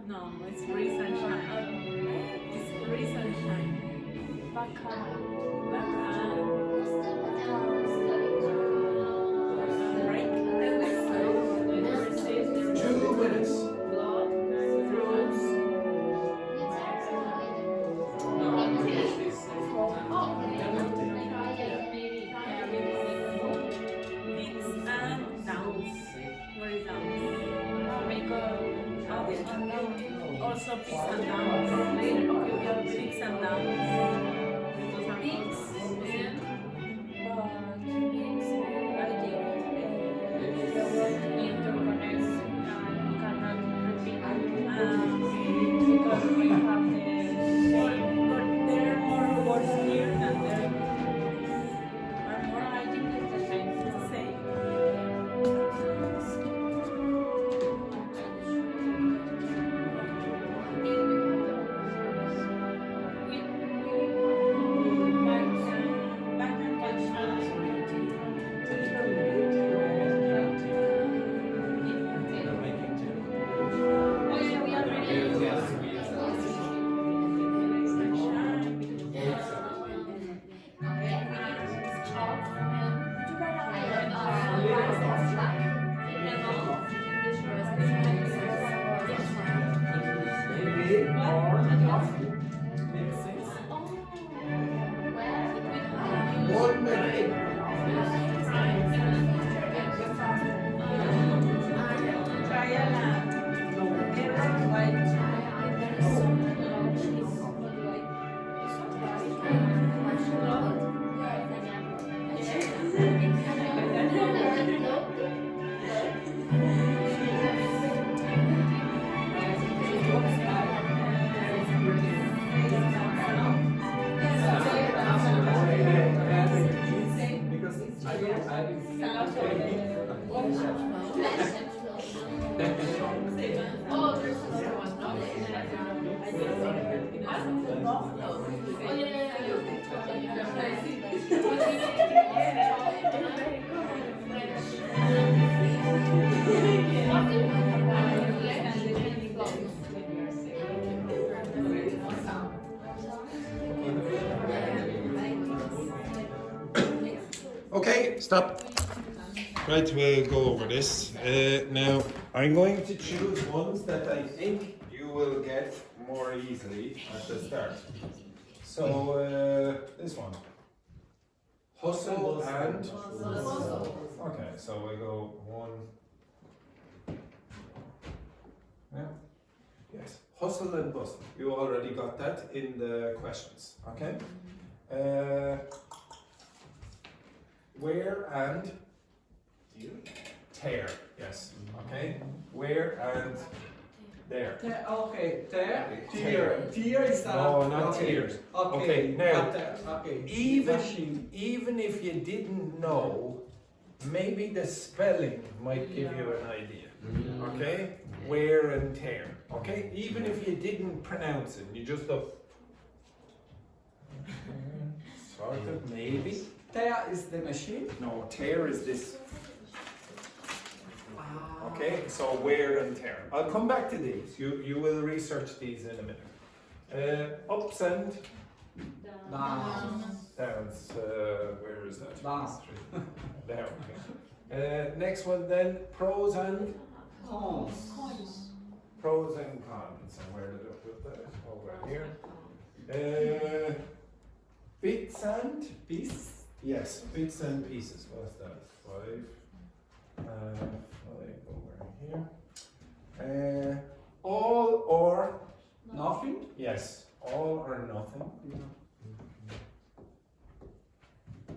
No, it's Breeze and Shine. It's Breeze and Shine. Break.
2 minutes.
Peaks and downs. Where is downs? Also peaks and downs. Peaks and downs. Because we have the same, but there are more words here than there are more. I think it's the same. It's the same.
Okay, stop. Right, we'll go over this. Now, I'm going to choose ones that I think you will get more easily at the start. So, this one. Hustle and... Okay, so we go 1... Yeah. Yes, hustle and bustle. You already got that in the questions, okay? Wear and tear, yes, okay? Wear and there.
Okay, there.
Tear.
Tear is
No, not
okay.
tears.
Okay,
Okay, now,
okay.
even if you didn't know, maybe the spelling might give you an idea, okay? Wear and tear, okay? Even if you didn't pronounce it, you just thought, sort of, maybe.
Tear is the machine.
No, tear is this. Okay, so wear and tear. I'll come back to these. You will research these in a minute. Ups and downs. Where is that?
Down.
There. Okay. Next one then. Pros and
Cons.
So where did I put that? Over here. Bits and pieces? Yes, bits and pieces. What's that? 5. 5 over here. All or
Nothing?
yes, all or nothing.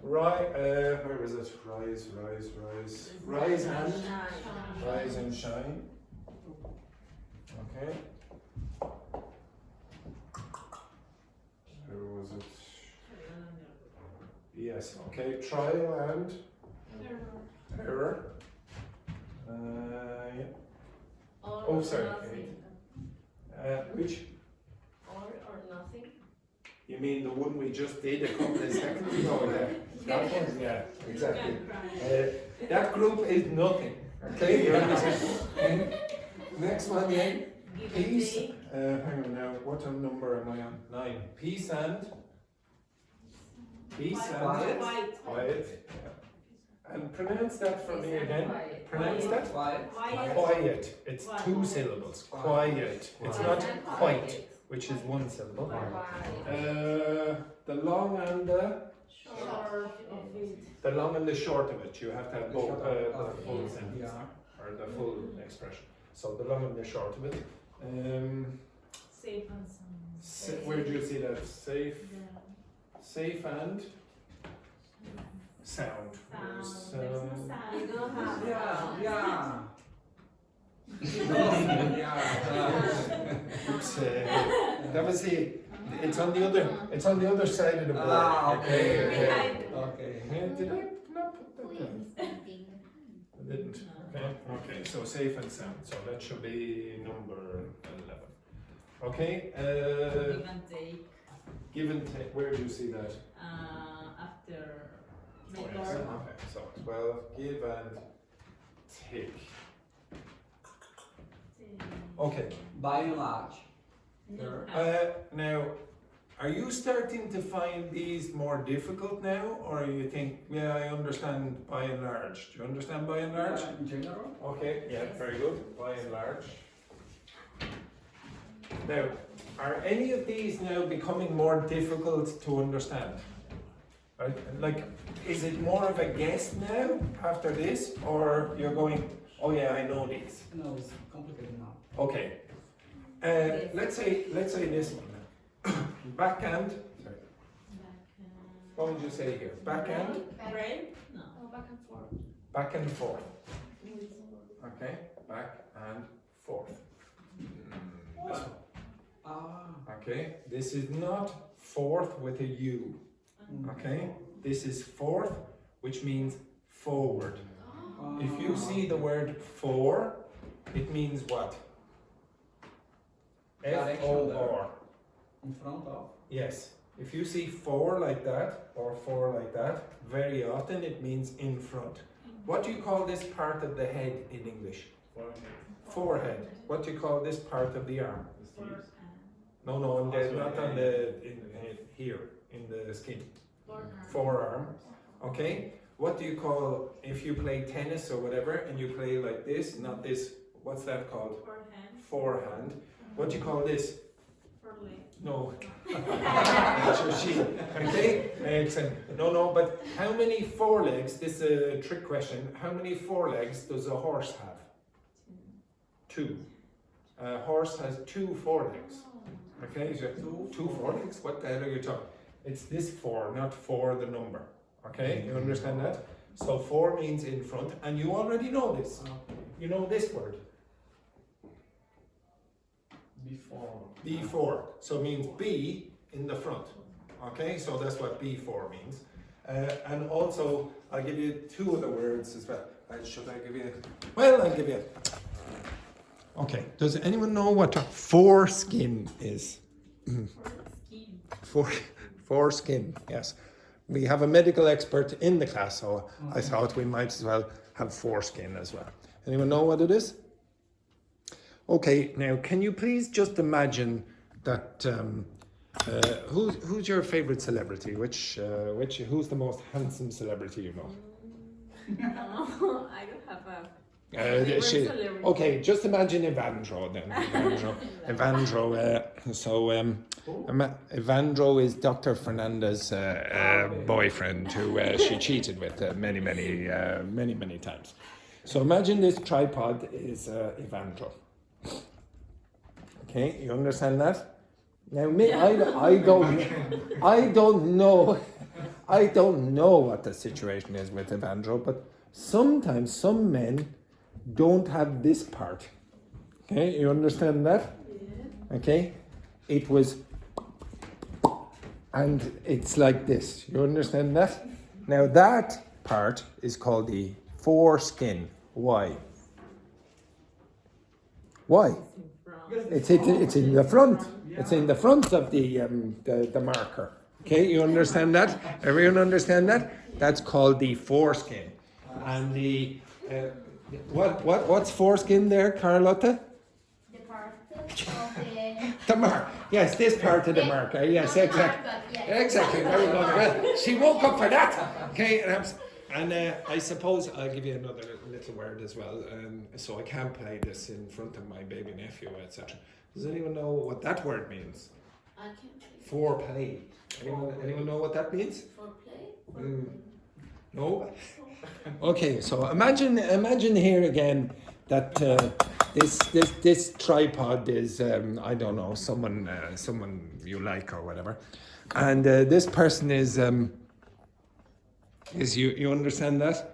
Right, where is it? Rise and shine. Okay. Where was it? Yes, okay. Trial and error. Yeah.
All
Oh,
or
sorry.
nothing.
Which?
All or nothing.
You mean the one we just did a couple of seconds ago? That one? Yeah, exactly. That group is nothing. Okay, you understand? Next one, yeah. Peace. Hang on now. What number am I on? 9. Peace and.
Quiet.
Quiet. Yeah. And pronounce that for me again. Pronounce that.
Quiet.
Quiet. It's 2 syllables. Quiet. It's not quite, which is 1 syllable. The long and the.
Short of it.
The long and the short of it, you have to have both the full sentence or the full expression. So the long and the short of it.
Safe and sound.
Where do you see that? Safe, safe and sound.
You don't have
Yeah.
Oops, that was the. It's on the other side of the board.
Okay.
Did I not put that down? I didn't. Okay, so safe and sound. So that should be number 11. Okay.
Give and take.
Give and take. Where do you see that?
After
Yes,
maker.
okay, so 12. Give and take. Okay.
By and large.
Now, are you starting to find these more difficult now, or you think, yeah, I understand by and large? Do you understand by and large?
In general?
Okay, yeah, very good. By and large. Now, are any of these now becoming more difficult to understand? Right? Like, is it more of a guess now after this, or you're going, oh yeah, I know these?
No, it's complicated now.
Okay. Let's say this one. Backhand. Sorry. What would you say here? Backhand.
Brain? No.
Back and forth.
Back and forth. Okay. Back and forth. This one. Okay. This is not fourth with a U. Okay. This is fourth, which means forward. If you see the word for, it means what? F-O-R.
In front of?
Yes. If you see for like that or for like that, very often it means in front. What do you call this part of the head in English? Forehead. What do you call this part of the arm? No, not on the here in the skin. Forearm. Okay. What do you call if you play tennis or whatever and you play like this, not this? What's that called? Forehand. What do you call this? No. Okay? Excellent. No, but how many forelegs, this is a trick question, how many forelegs does a horse have? 2. A horse has 2 forelegs. Okay, so 2 forelegs? What the hell are you talking? It's this 4, not 4 the number. Okay, you understand that? So 4 means in front, and you already know this. You know this word. Before. So it means be in the front. Okay, so that's what before means. And also, I'll give you 2 other words as well. Should I give you? Well, I'll give you. Okay, does anyone know what a foreskin is? Foreskin, yes. We have a medical expert in the class, so I thought we might as well have foreskin as well. Anyone know what it is? Okay, now can you please just imagine that who's your favorite celebrity? Who's the most handsome celebrity you know?
No, I don't have a
Okay, just imagine Evandro then. Evandro is Dr. Fernanda's boyfriend who she cheated with many times. So imagine this tripod is Evandro. Okay, you understand that? Now, I don't know what the situation is with Evandro, but sometimes some men don't have this part. Okay, you understand that? Okay, it was, and it's like this. You understand that? Now that part is called the foreskin. Why? Why? It's in the front. It's in the front of the marker. Okay, you understand that? Everyone understand that? That's called the foreskin. And the what's foreskin there, Carlotta?
The part of
The mark. Yes, this part of the marker. Yes, exactly. Exactly. Very good. Well, she woke up for that. Okay, and I suppose I'll give you another little word as well. So I can't play this in front of my baby nephew, etc. Does anyone know what that word means?
I can't play.
Foreplay. Anyone know what that means?
Foreplay?
No? Okay, so imagine here again that this tripod is I don't know, someone you like or whatever, and this person is you understand that?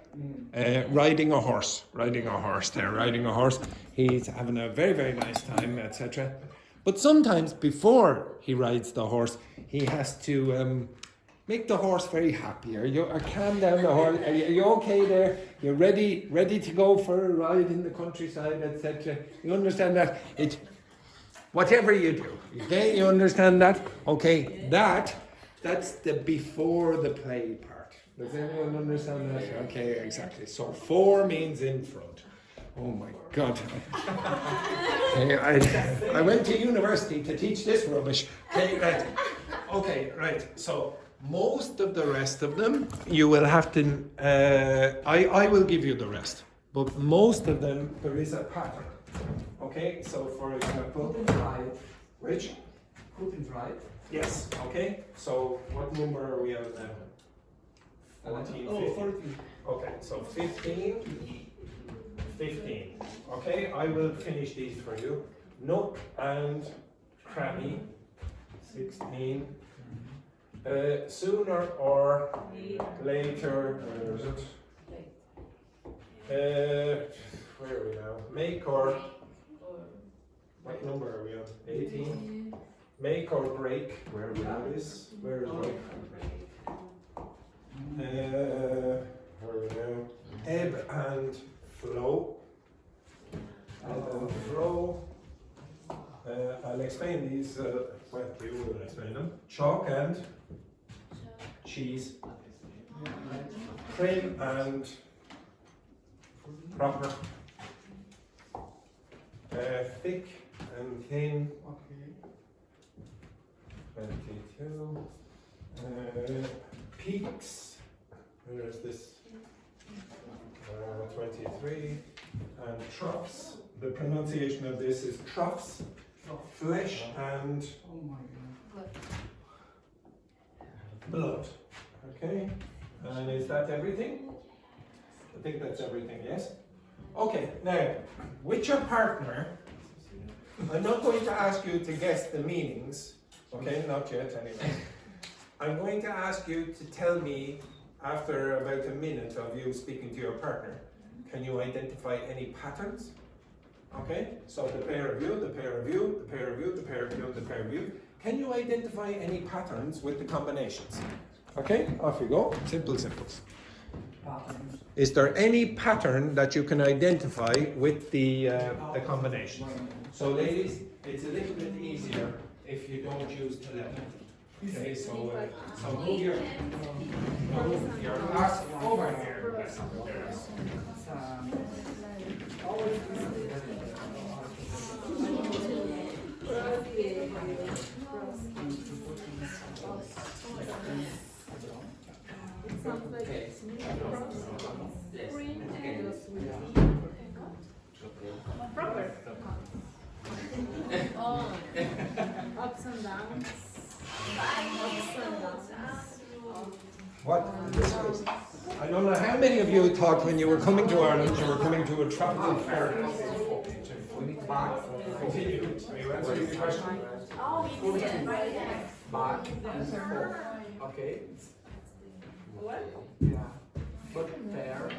Riding a horse. He's having a very, very nice time, etc. But sometimes before he rides the horse, he has to make the horse very happy. Or calm down the horse. Are you okay there? You're ready to go for a ride in the countryside, etc. You understand that? Whatever you do, okay? You understand that? Okay, that's the before the play part. Does anyone understand that? Okay, exactly. So fore means in front. Oh my God. Okay, I went to university to teach this rubbish. Okay, right. So most of the rest of them, you will have to, I will give you the rest. But most of them, there is a pattern. Okay, so for example, which?
Right?
Yes, okay. So what number are we on now? 14, 15. Okay, so 15. Okay, I will finish these for you. Nook and Crammy, 16. Sooner or later, where is it? Where are we now? Make or, what number are we on? 18. Make or break, where are we on this? Where is break? Where are we now? Ebb and flow. I'll explain these, well, you will explain them. Chalk and cheese. Prim and proper. Thick and thin. 22. Peaks. Where is this? 23. And troughs. The pronunciation of this is troughs. Flesh and blood. Okay. And is that everything? I think that's everything, yes? Okay, now, with your partner, I'm not going to ask you to guess the meanings, okay, not yet anyway. I'm going to ask you to tell me, after about a minute of you speaking to your partner, can you identify any patterns? Okay, so the pair of you, the pair of you, the pair of you, the pair of you, the pair of you. Can you identify any patterns with the combinations? Okay, off you go. Simples. Is there any pattern that you can identify with the combinations? So ladies, it's a little bit easier if you don't use telepathy. Okay, so move your glass over here.
ups and downs.
What? I don't know how many of you thought when you were coming to Ireland you were coming to a tropical fair. Continue. Are you answering the question?
Back and forth. Okay.
What?
Yeah. But fair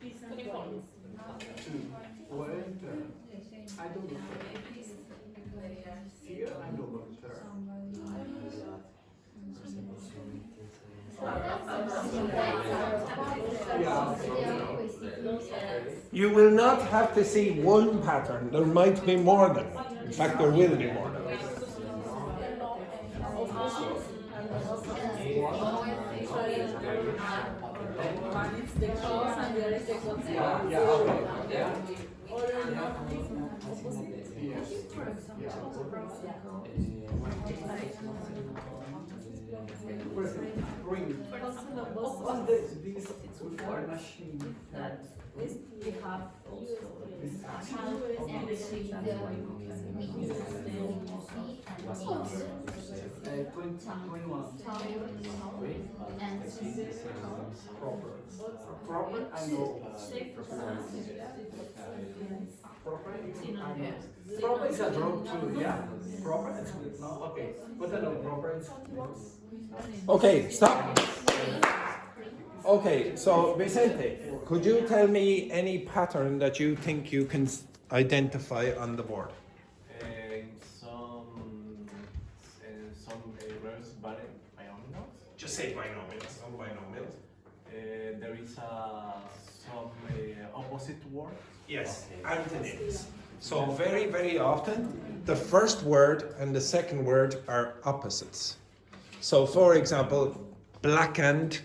to winter. I don't know. Here I know winter.
You will not have to see one pattern. There might be more than one. In fact, there will be more than one.
One is the cause and the other is the consequence.
On this with our machine that
We have also
this proper I know proper is a verb too, yeah. Proper is good, no? Okay. But I know proper is
Okay, stop. Okay, so Vicente, could you tell me any pattern that you think you can identify on the board?
Some irreversible binomials.
Just say binomials. Some binomials.
There is some opposite words.
Yes, antonyms. So very, very often, the first word and the second word are opposites. So for example, black and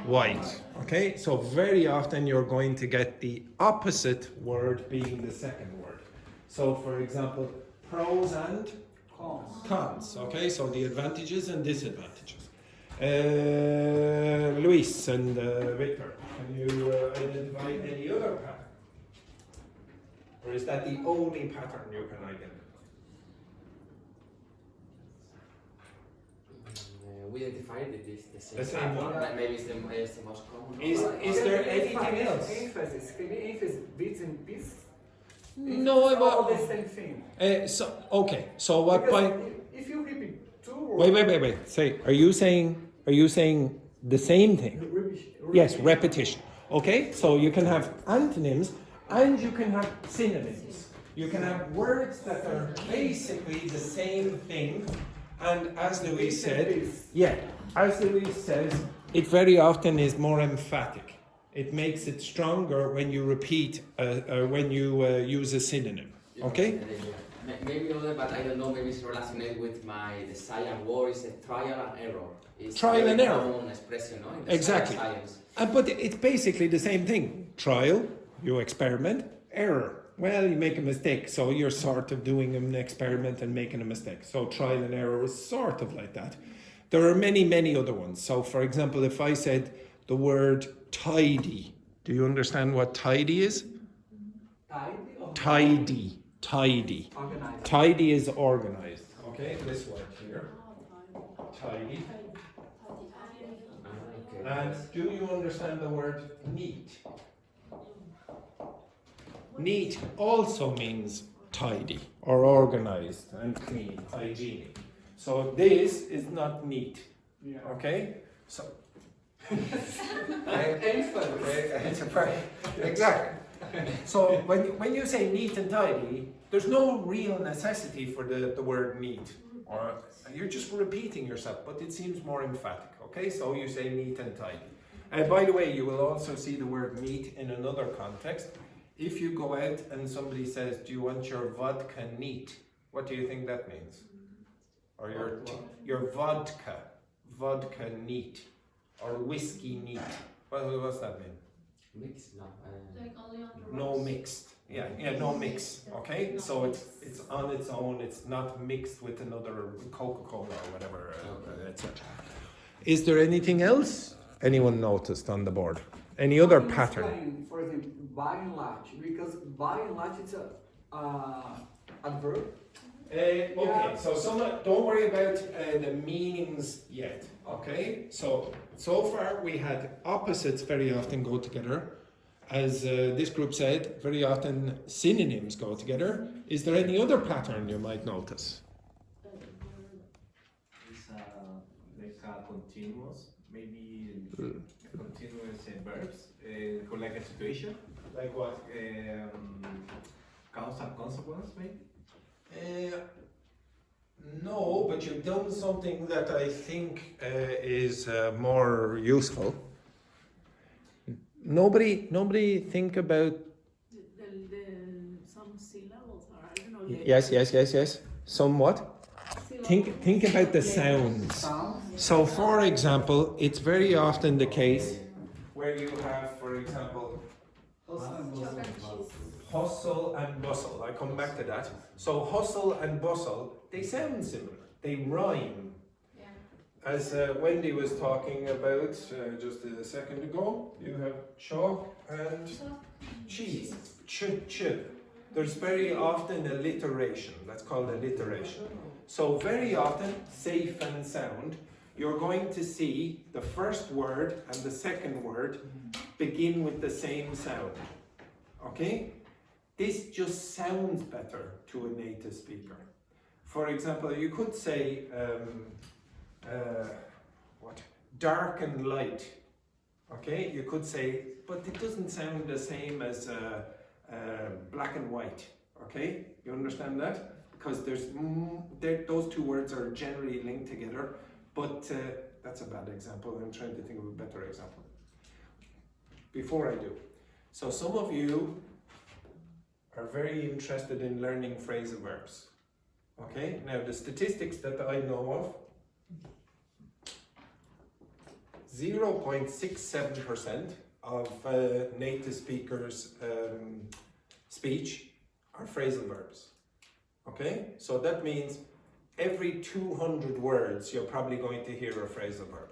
white. Okay, so very often you're going to get the opposite word being the second word. So for example, pros and cons. Okay, so the advantages and disadvantages. Luis and Victor, can you identify any other pattern? Or is that the only pattern you can identify?
We identified it is the same.
The same one.
Maybe it's the most common.
Is there anything else?
Emphasis. Can you emphasize bits and pieces?
No,
It's all the same thing.
So what
Because
by?
if you repeat two words.
Wait. Say, are you saying the same thing? Yes, repetition. Okay, so you can have antonyms and you can have synonyms. You can have words that are basically the same thing, and as Louise said, it very often is more emphatic. It makes it stronger when you repeat, when you use a synonym. Okay?
Maybe other, but I don't know. Maybe it's related with the science word is a trial and error. It's
Trial and error.
Common expression, no? In the
Exactly.
science.
But it's basically the same thing. Trial, you experiment. Error. Well, you make a mistake, so you're sort of doing an experiment and making a mistake. So trial and error is sort of like that. There are many, many other ones. So for example, if I said the word tidy, do you understand what tidy is? Tidy.
Organized.
Tidy is organized. Okay, this word here. Tidy.
Okay.
And do you understand the word neat? Neat also means tidy or organized and clean, hygienic. So this is not neat.
Yeah.
Okay? So exactly. So when you say neat and tidy, there's no real necessity for the word neat. Or you're just repeating yourself, but it seems more emphatic. Okay, so you say neat and tidy. And by the way, you will also see the word neat in another context. If you go out and somebody says, "Do you want your vodka neat?" What do you think that means? Or your vodka neat, or whiskey neat. What's that mean?
Mix, no.
Like only on the
No mixed. Yeah, no mix. Okay, so it's on its own. It's not mixed with another Coca-Cola or whatever, etc. Is there anything else anyone noticed on the board? Any other pattern?
For example, by and large, because by and large it's a adverb.
Okay, so don't worry about the meanings yet, okay? So far we had opposites very often go together. As this group said, very often synonyms go together. Is there any other pattern you might notice?
It's like a continuous, maybe continuous verbs, like a situation.
Like what?
Cause and consequence, maybe?
No, but you've done something that I think is more useful. Nobody think about.
Some syllables, or I don't know.
Yes. Somewhat. Think about the sounds. So, for example, it's very often the case where you have, for example, hustle and bustle. I come back to that. So hustle and bustle, they sound similar. They rhyme.
Yeah.
As Wendy was talking about just a second ago, you have chalk and cheese. Ch. There's very often alliteration. That's called alliteration. So very often, safe and sound, you're going to see the first word and the second word begin with the same sound. Okay? This just sounds better to a native speaker. For example, you could say, dark and light. Okay? You could say, but it doesn't sound the same as black and white. Okay? You understand that? Because those two words are generally linked together, but that's a bad example. I'm trying to think of a better example. Before I do. So some of you are very interested in learning phrasal verbs. Okay, now the statistics that I know of, 0.67% of native speakers' speech are phrasal verbs. Okay, so that means every 200 words you're probably going to hear a phrasal verb.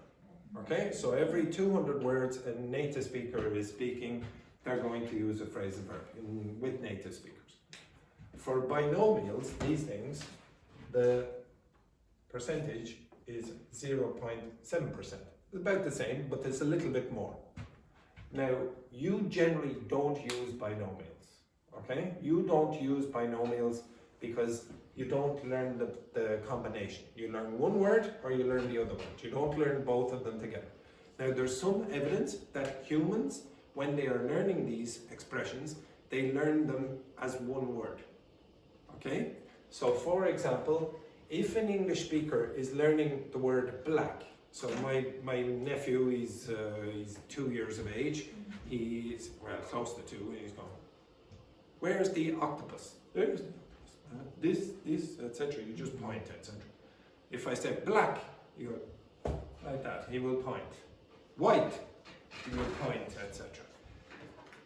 Okay, so every 200 words a native speaker is speaking, they're going to use a phrasal verb with native speakers. For binomials, these things, the percentage is 0.7%. It's about the same, but it's a little bit more. Now, you generally don't use binomials, okay? You don't use binomials because you don't learn the combination. You learn one word or you learn the other word. You don't learn both of them together. Now, there's some evidence that humans, when they are learning these expressions, they learn them as one word. Okay? So, for example, if an English speaker is learning the word black, so my nephew he's 2 years of age, he's, well, close to 2, and he's going, where's the octopus? There's the octopus. This, etc. You just point, etc. If I say black, you go like that, he will point. White, he will point, etc.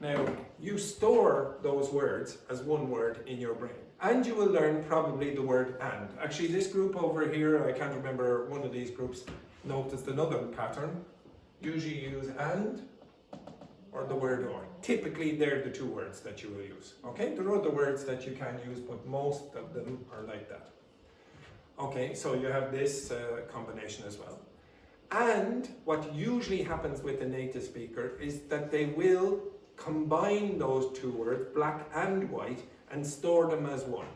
Now, you store those words as one word in your brain. And you will learn probably the word and. Actually, this group over here, I can't remember, one of these groups noticed another pattern. Usually you use and or the word or. Typically, they're the two words that you will use. Okay, there are other words that you can use, but most of them are like that. Okay, so you have this combination as well. And what usually happens with a native speaker is that they will combine those two words, black and white, and store them as one.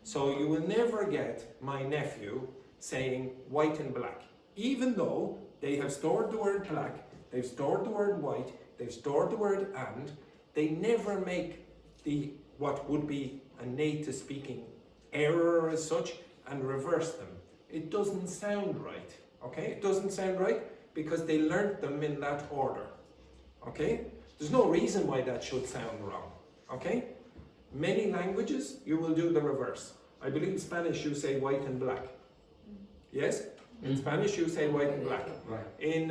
So you will never get my nephew saying white and black, even though they have stored the word black, they've stored the word white, they've stored the word and, they never make the what would be a native speaking error as such and reverse them. It doesn't sound right, okay? It doesn't sound right because they learnt them in that order, okay? There's no reason why that should sound wrong, okay? Many languages, you will do the reverse. I believe in Spanish you say white and black. Yes? In Spanish you say white and black.
Right.
In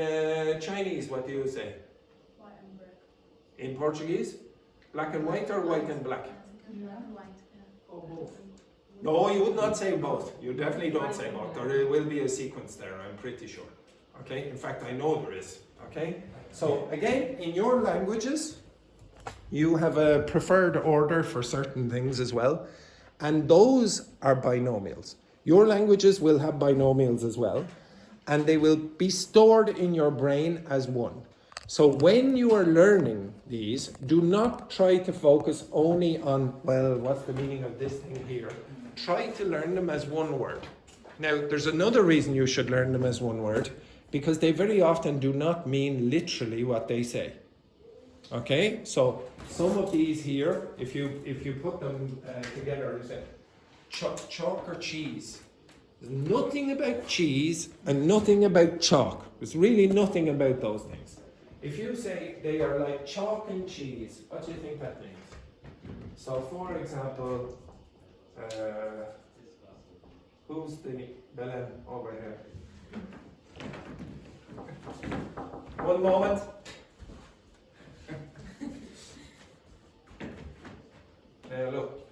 Chinese, what do you say?
White and black.
In Portuguese? Black and white or white and black?
White.
Or both.
No, you would not say both. You definitely don't say both. There will be a sequence there, I'm pretty sure. Okay? In fact, I know there is. Okay? So, again, in your languages, you have a preferred order for certain things as well. And those are binomials. Your languages will have binomials as well, and they will be stored in your brain as one. So when you are learning these, do not try to focus only on, well, what's the meaning of this thing here? Try to learn them as one word. Now, there's another reason you should learn them as one word, because they very often do not mean literally what they say. Okay, so some of these here, if you put them together, you say chalk or cheese. There's nothing about cheese and nothing about chalk. There's really nothing about those things. If you say they are like chalk and cheese, what do you think that means? So, for example, who's the Belen over here? One moment.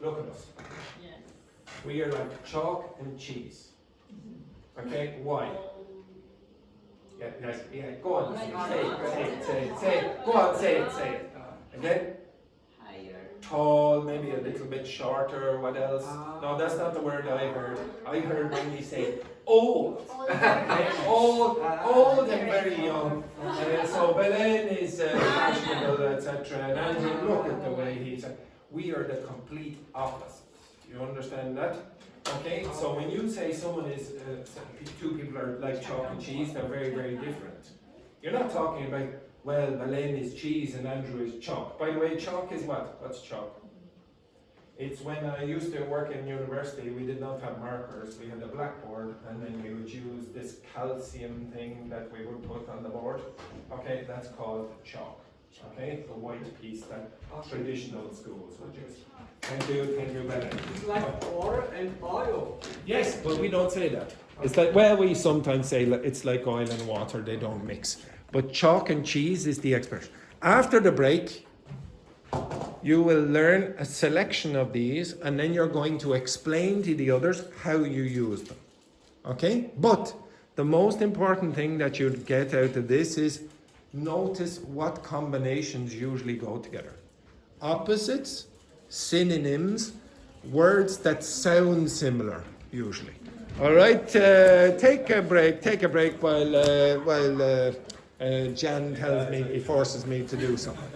Look at us.
Yes.
We are like chalk and cheese. Okay, why? Yeah, nice. Yeah, go on. Say it. Go on, say it. Again?
Higher.
Tall, maybe a little bit shorter. What else? No, that's not the word I heard. I heard when we say old. Old and very young. So Belen is fashionable, etc. And Andrew, look at the way he's. We are the complete opposite. You understand that? Okay, so when you say someone is, two people are like chalk and cheese, they're very, very different. You're not talking about, well, Belen is cheese and Andrew is chalk. By the way, chalk is what? What's chalk? It's when I used to work in university, we did not have markers. We had a blackboard, and then we would use this calcium thing that we would put on the board. Okay, that's called chalk. Okay, the white piece that traditional schools would use. Thank you, Belen.
It's like ore and oil.
Yes, but we don't say that. It's like, well, we sometimes say it's like oil and water, they don't mix. But chalk and cheese is the expression. After the break, you will learn a selection of these, and then you're going to explain to the others how you use them. Okay? But the most important thing that you get out of this is notice what combinations usually go together. Opposites, synonyms, words that sound similar, usually. All right, take a break while Jan tells me, he forces me to do something.